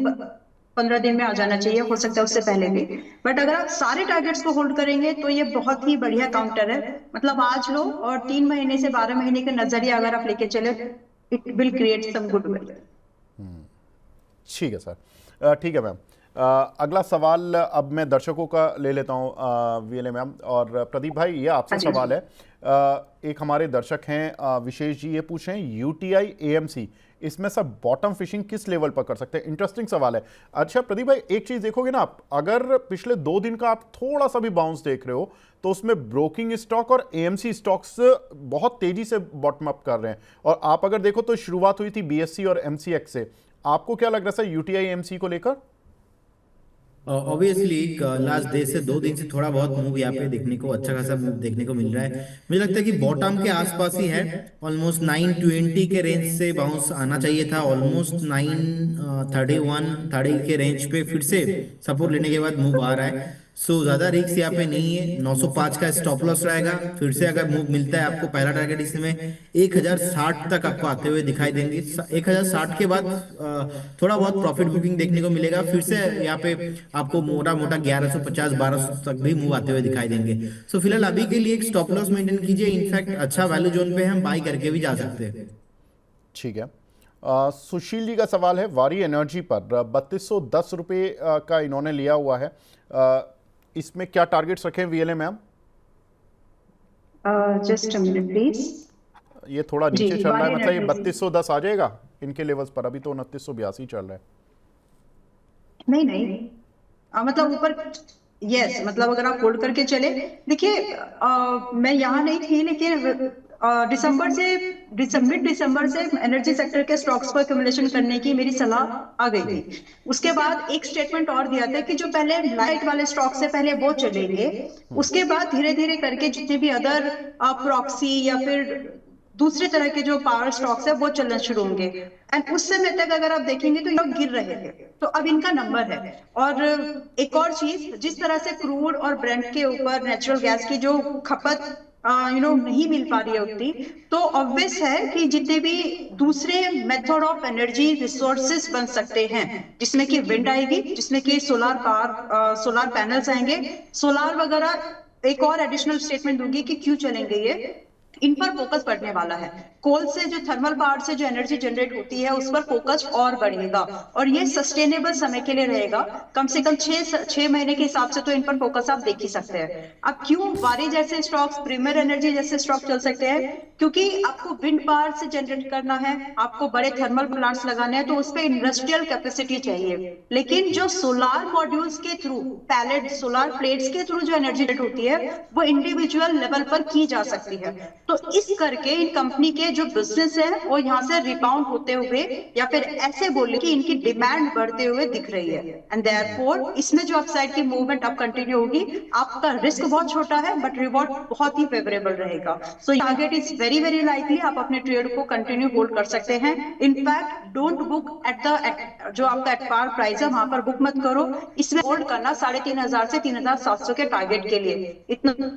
15 दिन में आ जाना चाहिए, हो सकता है उससे पहले भी। बट अगर आप सारे टारगेट्स को होल्ड करेंगे तो ये बहुत ही बढ़िया काउंटर है। मतलब आज लो और 3 महीने से 12 महीने के नजरिए अगर आप लेके चले, it will create some goodwill. ठीक है सर, ठीक है मैम। अगला सवाल अब मैं दर्शकों का ले लेता हूँ वीएलए मैम। और प्रदीप भाई, ये आपसे हाँ जी। सवाल है। एक हमारे दर्शक हैं विशेष जी, ये पूछ रहे हैं यूटीआई एएमसी, इसमें सब बॉटम फिशिंग किस लेवल पर कर सकते हैं? इंटरेस्टिंग सवाल है। अच्छा प्रदीप भाई, एक चीज देखोगे ना आप, अगर पिछले 2 दिन का आप थोड़ा सा भी बाउंस देख रहे हो तो उसमें ब्रोकिंग स्टॉक और एएमसी स्टॉक्स बहुत तेजी से बॉटम अप कर रहे हैं। और आप अगर देखो तो शुरुआत हुई थी बीएससी और एमसीएक्स से। आपको क्या लग रहा है यूटीआई एएमसी को लेकर? ऑब्वियसली लास्ट डे से 2 दिन से थोड़ा बहुत मूव यहाँ पे देखने को, अच्छा खासा मूव देखने को मिल रहा है। मुझे लगता है कि बॉटम के आसपास ही है, ऑलमोस्ट 920 के रेंज से बाउंस आना चाहिए था। ऑलमोस्ट 931 30 के रेंज पे फिर से सपोर्ट लेने के बाद मूव आ रहा है। सो ज्यादा रिस्क यहाँ पे नहीं है। 905 का स्टॉप लॉस रहेगा। फिर से अगर मूव मिलता है आपको, पहला टारगेट इसमें 1060 तक आपको आते हुए दिखाई देंगे। 1060 के बाद थोड़ा बहुत प्रॉफिट बुकिंग देखने को मिलेगा। फिर से यहाँ पे आपको मोटा मोटा 1150 1200 तक भी मूव आते हुए दिखाई देंगे। सो फिलहाल अभी के लिए एक स्टॉप लॉस मेंटेन कीजिए। इनफैक्ट अच्छा वैल्यू जोन पे हम बाई करके भी जा सकते हैं। ठीक है। सुशील जी का सवाल है वारी एनर्जी पर 3210 रुपये का इन्होंने लिया हुआ है। इसमें क्या टारगेट्स रखे हैं VLA ma'am? Just a minute please. ये थोड़ा नीचे जी, चल रहा है, वारी मतलब ये एनर्जी। 3210 आ जाएगा इनके लेवल्स पर? अभी तो 2982 चल रहा है। नहीं नहीं, मतलब ऊपर, यस, मतलब अगर आप होल्ड करके चले, देखिए मैं यहाँ नहीं थी लेकिन मिड दिसंबर से एनर्जी सेक्टर के स्टॉक्स को एक्यूमुलेशन करने की मेरी सलाह आ गई थी। उसके बाद एक स्टेटमेंट और दिया था कि जो पहले लाइट वाले स्टॉक से पहले वो चलेंगे, उसके बाद धीरे धीरे करके जितने भी अदर प्रॉक्सी या फिर दूसरे तरह के जो पावर स्टॉक्स है वो चलना शुरू होंगे। एंड उस समय तक अगर आप देखेंगे तो ये गिर रहे थे, तो अब इनका नंबर है। और एक और चीज, जिस तरह से क्रूड और ब्रेंट के ऊपर नेचुरल गैस की जो खपत नहीं मिल पा रही है उतनी, तो ऑब्वियस है कि जितने भी दूसरे मेथड ऑफ एनर्जी रिसोर्सेज बन सकते हैं, जिसमें कि विंड आएगी, जिसमें कि सोलार पैनल्स आएंगे, सोलार वगैरह, एक और एडिशनल स्टेटमेंट दूंगी कि क्यों चलेंगे ये, इन पर फोकस बढ़ने वाला है। कोल से जो थर्मल पावर से जो एनर्जी जनरेट होती है उस पर फोकस और बढ़ेगा, और ये सस्टेनेबल समय के लिए रहेगा। कम से कम 6 महीने के हिसाब से तो इन पर फोकस आप देख ही सकते हैं। अब क्यों वारी जैसे स्टॉक्स, प्रीमियर एनर्जी जैसे स्टॉक चल सकते हैं? क्योंकि आपको विंड पावर से जनरेट करना है, आपको बड़े थर्मल प्लांट्स लगाने हैं, तो उस पर इंडस्ट्रियल कैपेसिटी चाहिए। लेकिन जो सोलार मॉड्यूल्स के थ्रू, पैलेट सोलार प्लेट्स के थ्रू जो एनर्जी जनरेट होती है वो इंडिविजुअल लेवल पर की जा सकती है। तो इस करके इन कंपनी के जो बिजनेस है वो यहाँ से रिबाउंड होते हुए, या फिर ऐसे बोले कि इनकी डिमांड बढ़ते हुए दिख रही है। एंड देयरफॉर इसमें जो अपसाइड की मूवमेंट अब कंटिन्यू होगी, आपका रिस्क बहुत छोटा है बट रिवॉर्ड बहुत ही फेवरेबल रहेगा। सो target is very very likely, आप अपने ट्रेड को कंटिन्यू होल्ड कर सकते हैं। In fact don't book at the जो आपका एट पार प्राइस है वहां पर बुक मत करो, इसमें होल्ड करना 3500 से 3700 के टारगेट के लिए इतना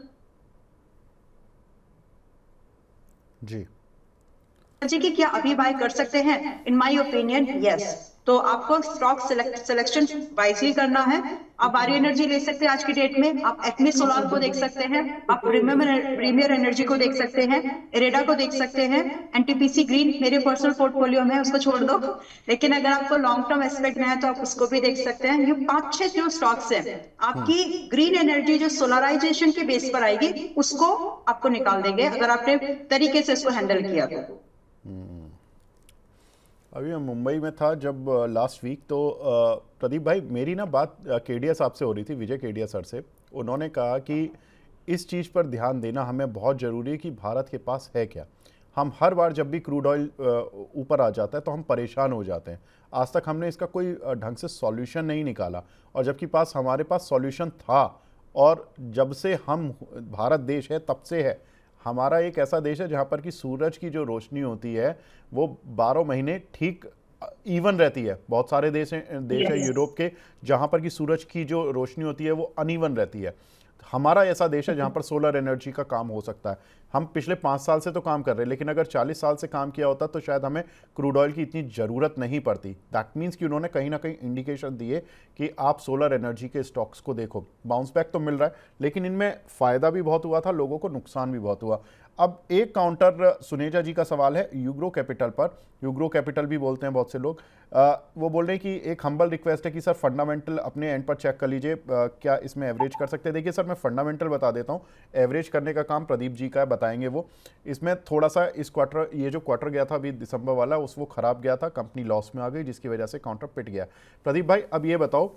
जी कि क्या अभी बाय कर सकते हैं? In my opinion yes. तो आपको स्टॉक सिलेक्शन वाइजली करना है। आप आर्य एनर्जी ले सकते हैं आज की डेट में, आप एक्मे सोलार को देख सकते हैं, आप प्रीमियर एनर्जी को देख सकते हैं, इरेडा को देख सकते हैं, एनटीपीसी ग्रीन मेरे पर्सनल पोर्टफोलियो में है, उसको छोड़ दो। लेकिन अगर आपको लॉन्ग टर्म एस्पेक्ट में है तो आप उसको भी देख सकते हैं। ये 5-6 जो स्टॉक्स हैं, आपकी ग्रीन एनर्जी जो सोलराइजेशन के बेस पर आएगी उसको आपको निकाल देंगे अगर आपने तरीके से इसको हैंडल किया तो। अभी मैं मुंबई में था जब लास्ट वीक, तो प्रदीप भाई मेरी ना बात केडिया साहब से हो रही थी, विजय केडिया सर से। उन्होंने कहा कि इस चीज़ पर ध्यान देना हमें बहुत ज़रूरी है कि भारत के पास है क्या। हम हर बार जब भी क्रूड ऑयल ऊपर आ जाता है तो हम परेशान हो जाते हैं। आज तक हमने इसका कोई ढंग से सॉल्यूशन नहीं निकाला, और जबकि हमारे पास सॉल्यूशन था और जब से हम भारत देश है तब से है, हमारा एक ऐसा देश है जहाँ पर कि सूरज की जो रोशनी होती है वो 12 महीने ठीक इवन रहती है। बहुत सारे देश है यूरोप के जहाँ पर कि सूरज की जो रोशनी होती है वो अनइवन रहती है। हमारा ऐसा देश है जहाँ पर सोलर एनर्जी का काम हो सकता है। हम पिछले 5 साल से तो काम कर रहे हैं, लेकिन अगर 40 साल से काम किया होता तो शायद हमें क्रूड ऑयल की इतनी ज़रूरत नहीं पड़ती। दैट मीन्स कि उन्होंने कहीं ना कहीं इंडिकेशन दिए कि आप सोलर एनर्जी के स्टॉक्स को देखो, बाउंस बैक तो मिल रहा है, लेकिन इनमें फ़ायदा भी बहुत हुआ था, लोगों को नुकसान भी बहुत हुआ। अब एक काउंटर सुनेजा जी का सवाल है यूग्रो कैपिटल पर। यूग्रो कैपिटल भी बोलते हैं बहुत से लोग। वो बोल रहे हैं कि एक हम्बल रिक्वेस्ट है कि सर फंडामेंटल अपने एंड पर चेक कर लीजिए, क्या इसमें एवरेज कर सकते हैं। देखिए सर, मैं फंडामेंटल बता देता हूँ, एवरेज करने का काम प्रदीप जी का है, बताएंगे वो। इसमें थोड़ा सा इस क्वार्टर, ये जो क्वार्टर गया था अभी दिसंबर वाला, वो ख़राब गया था, कंपनी लॉस में आ गई, जिसकी वजह से काउंटर पिट गया। प्रदीप भाई अब ये बताओ,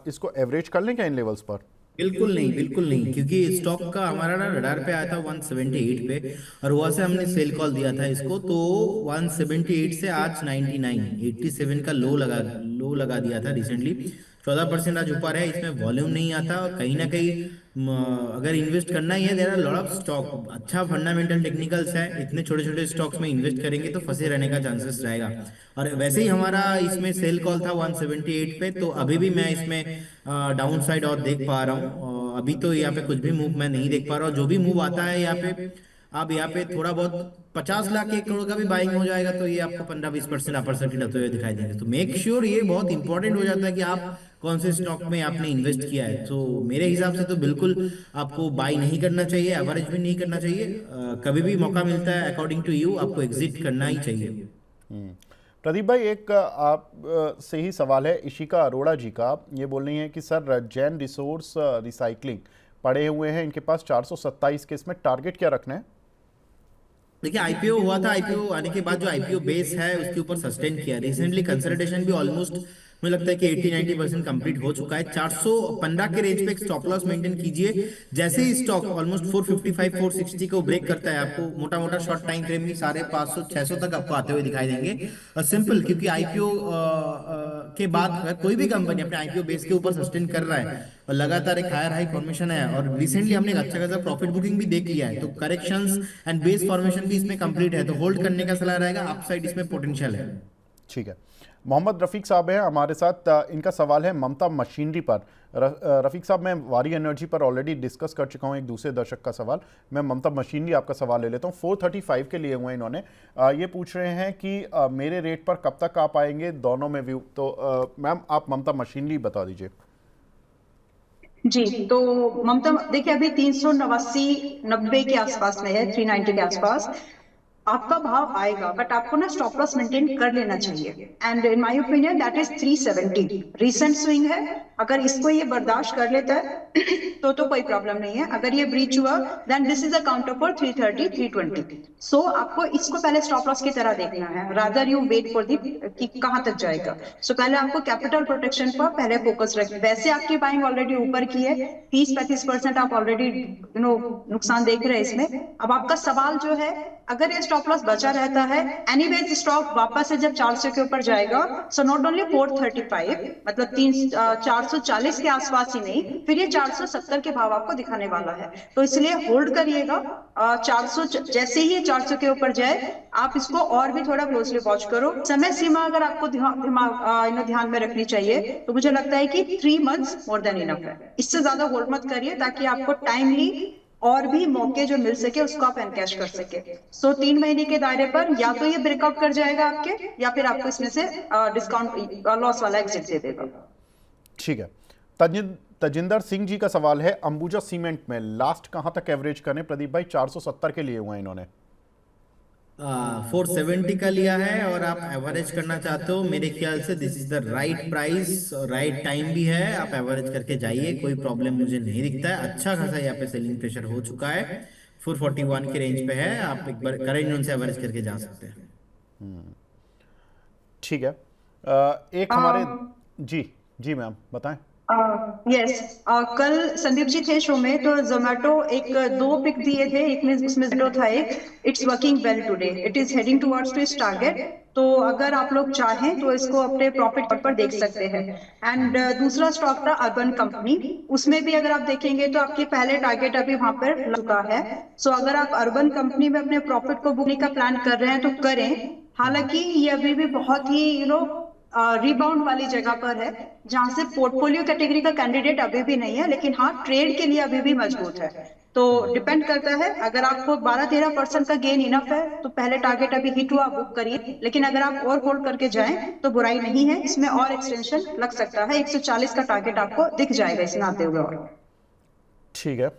इसको एवरेज कर लें क्या इन लेवल्स पर? बिल्कुल नहीं, बिल्कुल नहीं, क्योंकि स्टॉक का हमारा ना रडार पे आया था 178 पे, और वहां से हमने सेल कॉल दिया था इसको, तो 178 से आज 99 87 का लो लगा दिया था रिसेंटली। 14% आज ऊपर है, इसमें वॉल्यूम नहीं आता, और कहीं ना कहीं अगर इन्वेस्ट करना ही है, there are lot of stock, अच्छा फंडामेंटल टेक्निकल्स है, इतने छोटे छोटे स्टॉक्स में इन्वेस्ट करेंगे तो फंसे रहने का चांसेस रहेगा। और वैसे ही हमारा इसमें सेल कॉल था 178 पे, तो अभी भी मैं इसमें डाउन साइड और देख पा रहा हूँ। अभी तो यहाँ पे कुछ भी मूव मैं नहीं देख पा रहा हूँ। जो भी मूव आता है यहाँ पे, अब यहाँ पे थोड़ा बहुत 50 लाख 1 करोड़ का भी बाइंग हो जाएगा तो ये आपको 15-20% अपर सर्किट होते हुए दिखाई देंगे। तो मेक श्योर ये बहुत इंपॉर्टेंट हो जाता है कि आप कौन से स्टॉक में आपने इन्वेस्ट किया है। तो मेरे हिसाब से तो बिल्कुल आपको बाई नहीं करना चाहिए, एवरेज भी नहीं करना चाहिए। कभी भी मौका मिलता है अकॉर्डिंग टू यू आपको एग्जिट करना ही चाहिए। प्रदीप भाई एक आप से ही सवाल है इशिका अरोड़ा जी का। ये बोल रही हैं कि सर जैन रिसोर्स रिसाइकलिंग पड़े हुए हैं इनके पास 427 के, इसमें टारगेट क्या रखना है? देखिए आईपीओ हुआ था, आईपीओ आने के बाद जो आईपीओ बेस है उसके ऊपर सस्टेन किया। रिसेंटली कंसोलिडेशन भी ऑलमोस्ट मुझे लगता है कि 80-90% कंप्लीट हो चुका है। 415 के रेंज पे एक स्टॉप लॉस मेंटेन कीजिए। जैसे ही स्टॉक ऑलमोस्ट 455 460 को ब्रेक करता है, आपको मोटा मोटा शॉर्ट टाइम फ्रेम में 550-600 तक आपको आते हुए दिखाई देंगे। सिंपल, क्योंकि आईपीओ के बाद अगर कोई भी कंपनी अपने आईपीओ बेस के ऊपर सस्टेन कर रहा है और लगातार एक हायर हाई फॉर्मेशन है, और रिसेंटली हमने एक अच्छा खासा प्रॉफिट बुकिंग भी देख लिया है, तो करेक्शंस एंड बेस फॉर्मेशन भी इसमें कंप्लीट है, तो होल्ड करने का सलाह रहेगा। अपसाइड इसमें पोटेंशियल है। ठीक है, मोहम्मद रफ़ीक साहब हैं हमारे साथ। इनका सवाल है ममता मशीनरी पर। रफ़ीक साहब, मैं वारी एनर्जी पर ऑलरेडी डिस्कस कर चुका हूं एक दूसरे दर्शक का सवाल। मैं ममता मशीनरी आपका सवाल ले लेता हूं। 435 के लिए हुए हैं इन्होंने। ये पूछ रहे हैं कि मेरे रेट पर कब तक आप आएंगे, दोनों में व्यू। तो मैम आप ममता मशीनरी बता दीजिए। जी, तो ममता देखिए अभी 389-90 के आसपास में है, 390 के आसपास आपका भाव आएगा, बट आपको ना स्टॉप लॉस मेंटेन कर लेना चाहिए। And in my opinion that is 370। Recent swing है, अगर इसको ये बर्दाश्त कर लेता है तो कोई प्रॉब्लम नहीं है। अगर ये ब्रीच हुआ then this is a counter for 330 320। So आपको इसको पहले स्टॉप लॉस की तरह देखना है, rather you wait for the कि कहां तक जाएगा। सो पहले आपको कैपिटल प्रोटेक्शन पर पहले फोकस रखें। वैसे आपकी बाइंग ऑलरेडी ऊपर की है, 30-35% आप ऑलरेडी नुकसान देख रहे हैं इसमें। अब आपका सवाल जो है, अगर ये स्टॉप लॉस बचा रहता है, एनीवेज स्टॉक वापस से जब 400 के ऊपर जाएगा, सो नॉट ओनली 435 मतलब 440 के आसपास ही नहीं, फिर ये 470 के भाव आपको दिखाने वाला है। तो इसलिए होल्ड करिएगा। 400 जैसे ही 400 के ऊपर जाए आप इसको और भी थोड़ा क्लोजली वॉच करो। समय सीमा अगर आपको ध्यान में रखनी चाहिए तो मुझे लगता है कि 3 मंथ्स मोर देन इनफ है। इससे ज्यादा होल्ड मत करिए, ताकि आपको टाइमली और भी मौके जो मिल सके उसको आप एनकैश कर सके। सो 3 महीने के दायरे पर या तो ये ब्रेकआउट कर जाएगा आपके, या फिर आपको इसमें से डिस्काउंट लॉस वाला एग्जिट दे देगा। ठीक है, तजिंदर सिंह जी का सवाल है अंबुजा सीमेंट में लास्ट कहां तक एवरेज करें? प्रदीप भाई 470 के लिए हुए हैं इन्होंने। 470 का लिया है और आप एवरेज करना चाहते हो, मेरे ख्याल से this is the right price, right time भी है। आप एवरेज करके जाइए, कोई प्रॉब्लम मुझे नहीं दिखता है। अच्छा खासा यहाँ पे सेलिंग प्रेशर हो चुका है, 441 के रेंज पे है। आप एक बार करेंट जोन से एवरेज करके जा सकते हैं। ठीक है, एक हमारे जी जी मैम बताएं। यस, कल संदीप जी थे शो में तो जोमेटो एक दो पिक दिए थे, एक में उसमें जोमेटो था, एक it's working well today, it is heading towards to its target. तो अगर आप लोग चाहें तो इसको अपने प्रॉफिट पर देख सकते हैं। एंड दूसरा स्टॉक था अर्बन कंपनी, उसमें भी अगर आप देखेंगे तो आपके पहले टारगेट अभी वहां पर लग चुका है। सो अगर आप अर्बन कंपनी में अपने प्रॉफिट को बुकने का प्लान कर रहे हैं तो करें। हालांकि ये अभी भी बहुत ही रिबाउंड वाली जगह पर है, जहां से पोर्टफोलियो कैटेगरी का कैंडिडेट अभी भी नहीं है, लेकिन हाँ ट्रेड के लिए अभी भी मजबूत है। तो डिपेंड करता है, अगर आपको 12-13% का गेन इनफ है तो पहले टारगेट अभी हिट हुआ बुक करिए, लेकिन अगर आप और होल्ड करके जाएं तो बुराई नहीं है, इसमें और एक्सटेंशन लग सकता है। 140 का टारगेट आपको दिख जाएगा इसमें आते हुए। और ठीक है।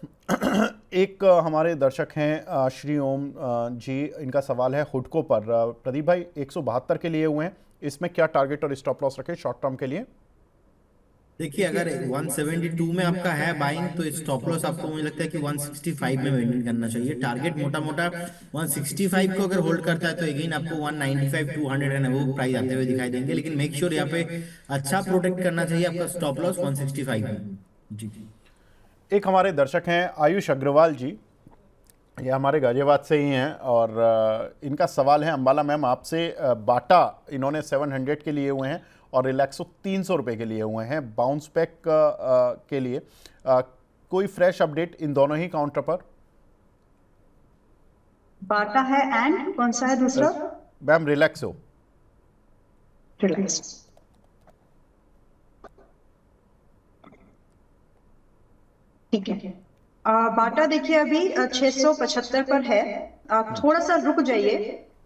एक हमारे दर्शक हैं श्री ओम जी, इनका सवाल है हुडको पर। प्रदीप भाई 172 के लिए हुए हैं, इसमें क्या टारगेट और स्टॉप लॉस रखें शॉर्ट टर्म के लिए? देखिए, अगर 172 में आपका है बाइंग तो स्टॉप लॉस आपको मुझे लगता है कि 165 में मेंटेन करना चाहिए। टारगेट मोटा मोटा 165 को अगर होल्ड करता है तो अगेन आपको 195 200 एंड अबव प्राइस आते हुए दिखाई देंगे, लेकिन मेक श्योर यहाँ पे अच्छा प्रोटेक्ट करना चाहिए आपका स्टॉप लॉस 165 में। जी। एक हमारे दर्शक हैं आयुष अग्रवाल जी, ये हमारे गाजियाबाद से ही हैं और इनका सवाल है अंबाला मैम आपसे। बाटा इन्होंने 700 के लिए हुए हैं और रिलैक्सो 300 रुपये के लिए हुए हैं बाउंस बैक के लिए। कोई फ्रेश अपडेट इन दोनों ही काउंटर पर? बाटा है एंड कौन सा है दूसरा? मैम रिलैक्सो। रिलैक्स। ठीक है। बाटा देखिए अभी 675 पर है, थोड़ा सा रुक जाइए।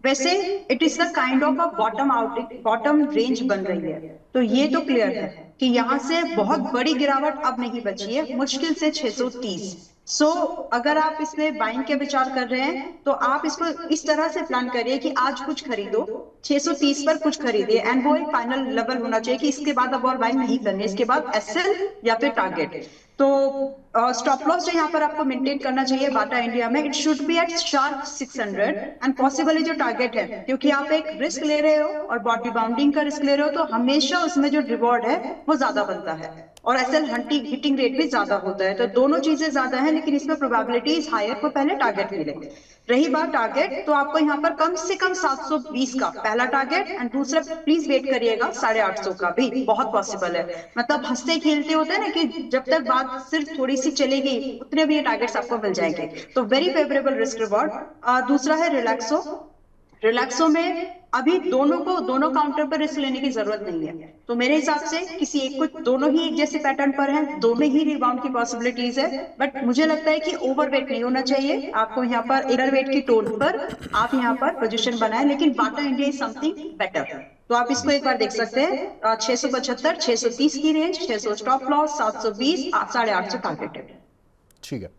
वैसे it is the kind of a bottom out, bottom range बन रही है, तो ये तो क्लियर है कि यहाँ से बहुत बड़ी गिरावट अब नहीं बची है, मुश्किल से 630। सो अगर आप इसमें बाइंग के विचार कर रहे हैं तो आप इसको इस तरह से प्लान करिए कि आज कुछ खरीदो, 630 पर कुछ खरीदिए, एंड वो एक फाइनल लेवल होना चाहिए कि इसके बाद अब और बाइंग नहीं करनी, इसके बाद एसएल या फिर टारगेट। तो स्टॉप लॉस जो यहाँ पर आपको मेंटेन करना चाहिए बाटा इंडिया में, it should be at sharp 600 and possibly जो टारगेट है, क्योंकि आप एक रिस्क ले रहे हो और बॉडी बाउंडिंग का रिस्क ले रहे हो तो हमेशा उसमें जो रिवॉर्ड है वो ज्यादा बनता है और एसएल हिटिंग रेट भी ज्यादा होता है। तो दोनों चीजें ज्यादा है, लेकिन इसमें प्रोबेबिलिटीज हायर को पहले टारगेट मिले। रही बात टारगेट, तो आपको यहाँ पर कम से कम 720 का पहला टारगेट एंड दूसरा प्लीज वेट करिएगा 850 का भी बहुत पॉसिबल है। मतलब हंसते खेलते होते हैं ना कि जब तक बात सिर्फ थोड़ी सी चलेगी उतने भी ये टारगेट्स आपको मिल जाएंगे। तो वेरी फेवरेबल रिस्क रिवॉर्ड। दूसरा है रिलैक्सो। रिलैक्सो में अभी दोनों काउंटर पर रिस्क लेने की जरूरत नहीं है, तो मेरे हिसाब से किसी एक को, दोनों ही एक जैसे पैटर्न पर हैं, दोनों ही रिबाउंड की पॉसिबिलिटीज है, बट मुझे लगता है कि ओवरवेट नहीं होना चाहिए आपको। यहाँ पर अंडरवेट की टोन पर आप यहाँ पर पोजीशन बनाए, लेकिन Bata India is something better, तो आप इसको एक बार देख सकते हैं। 675 630 की रेंज, 600 स्टॉप लॉस, 720 850 टारगेट है। ठीक है।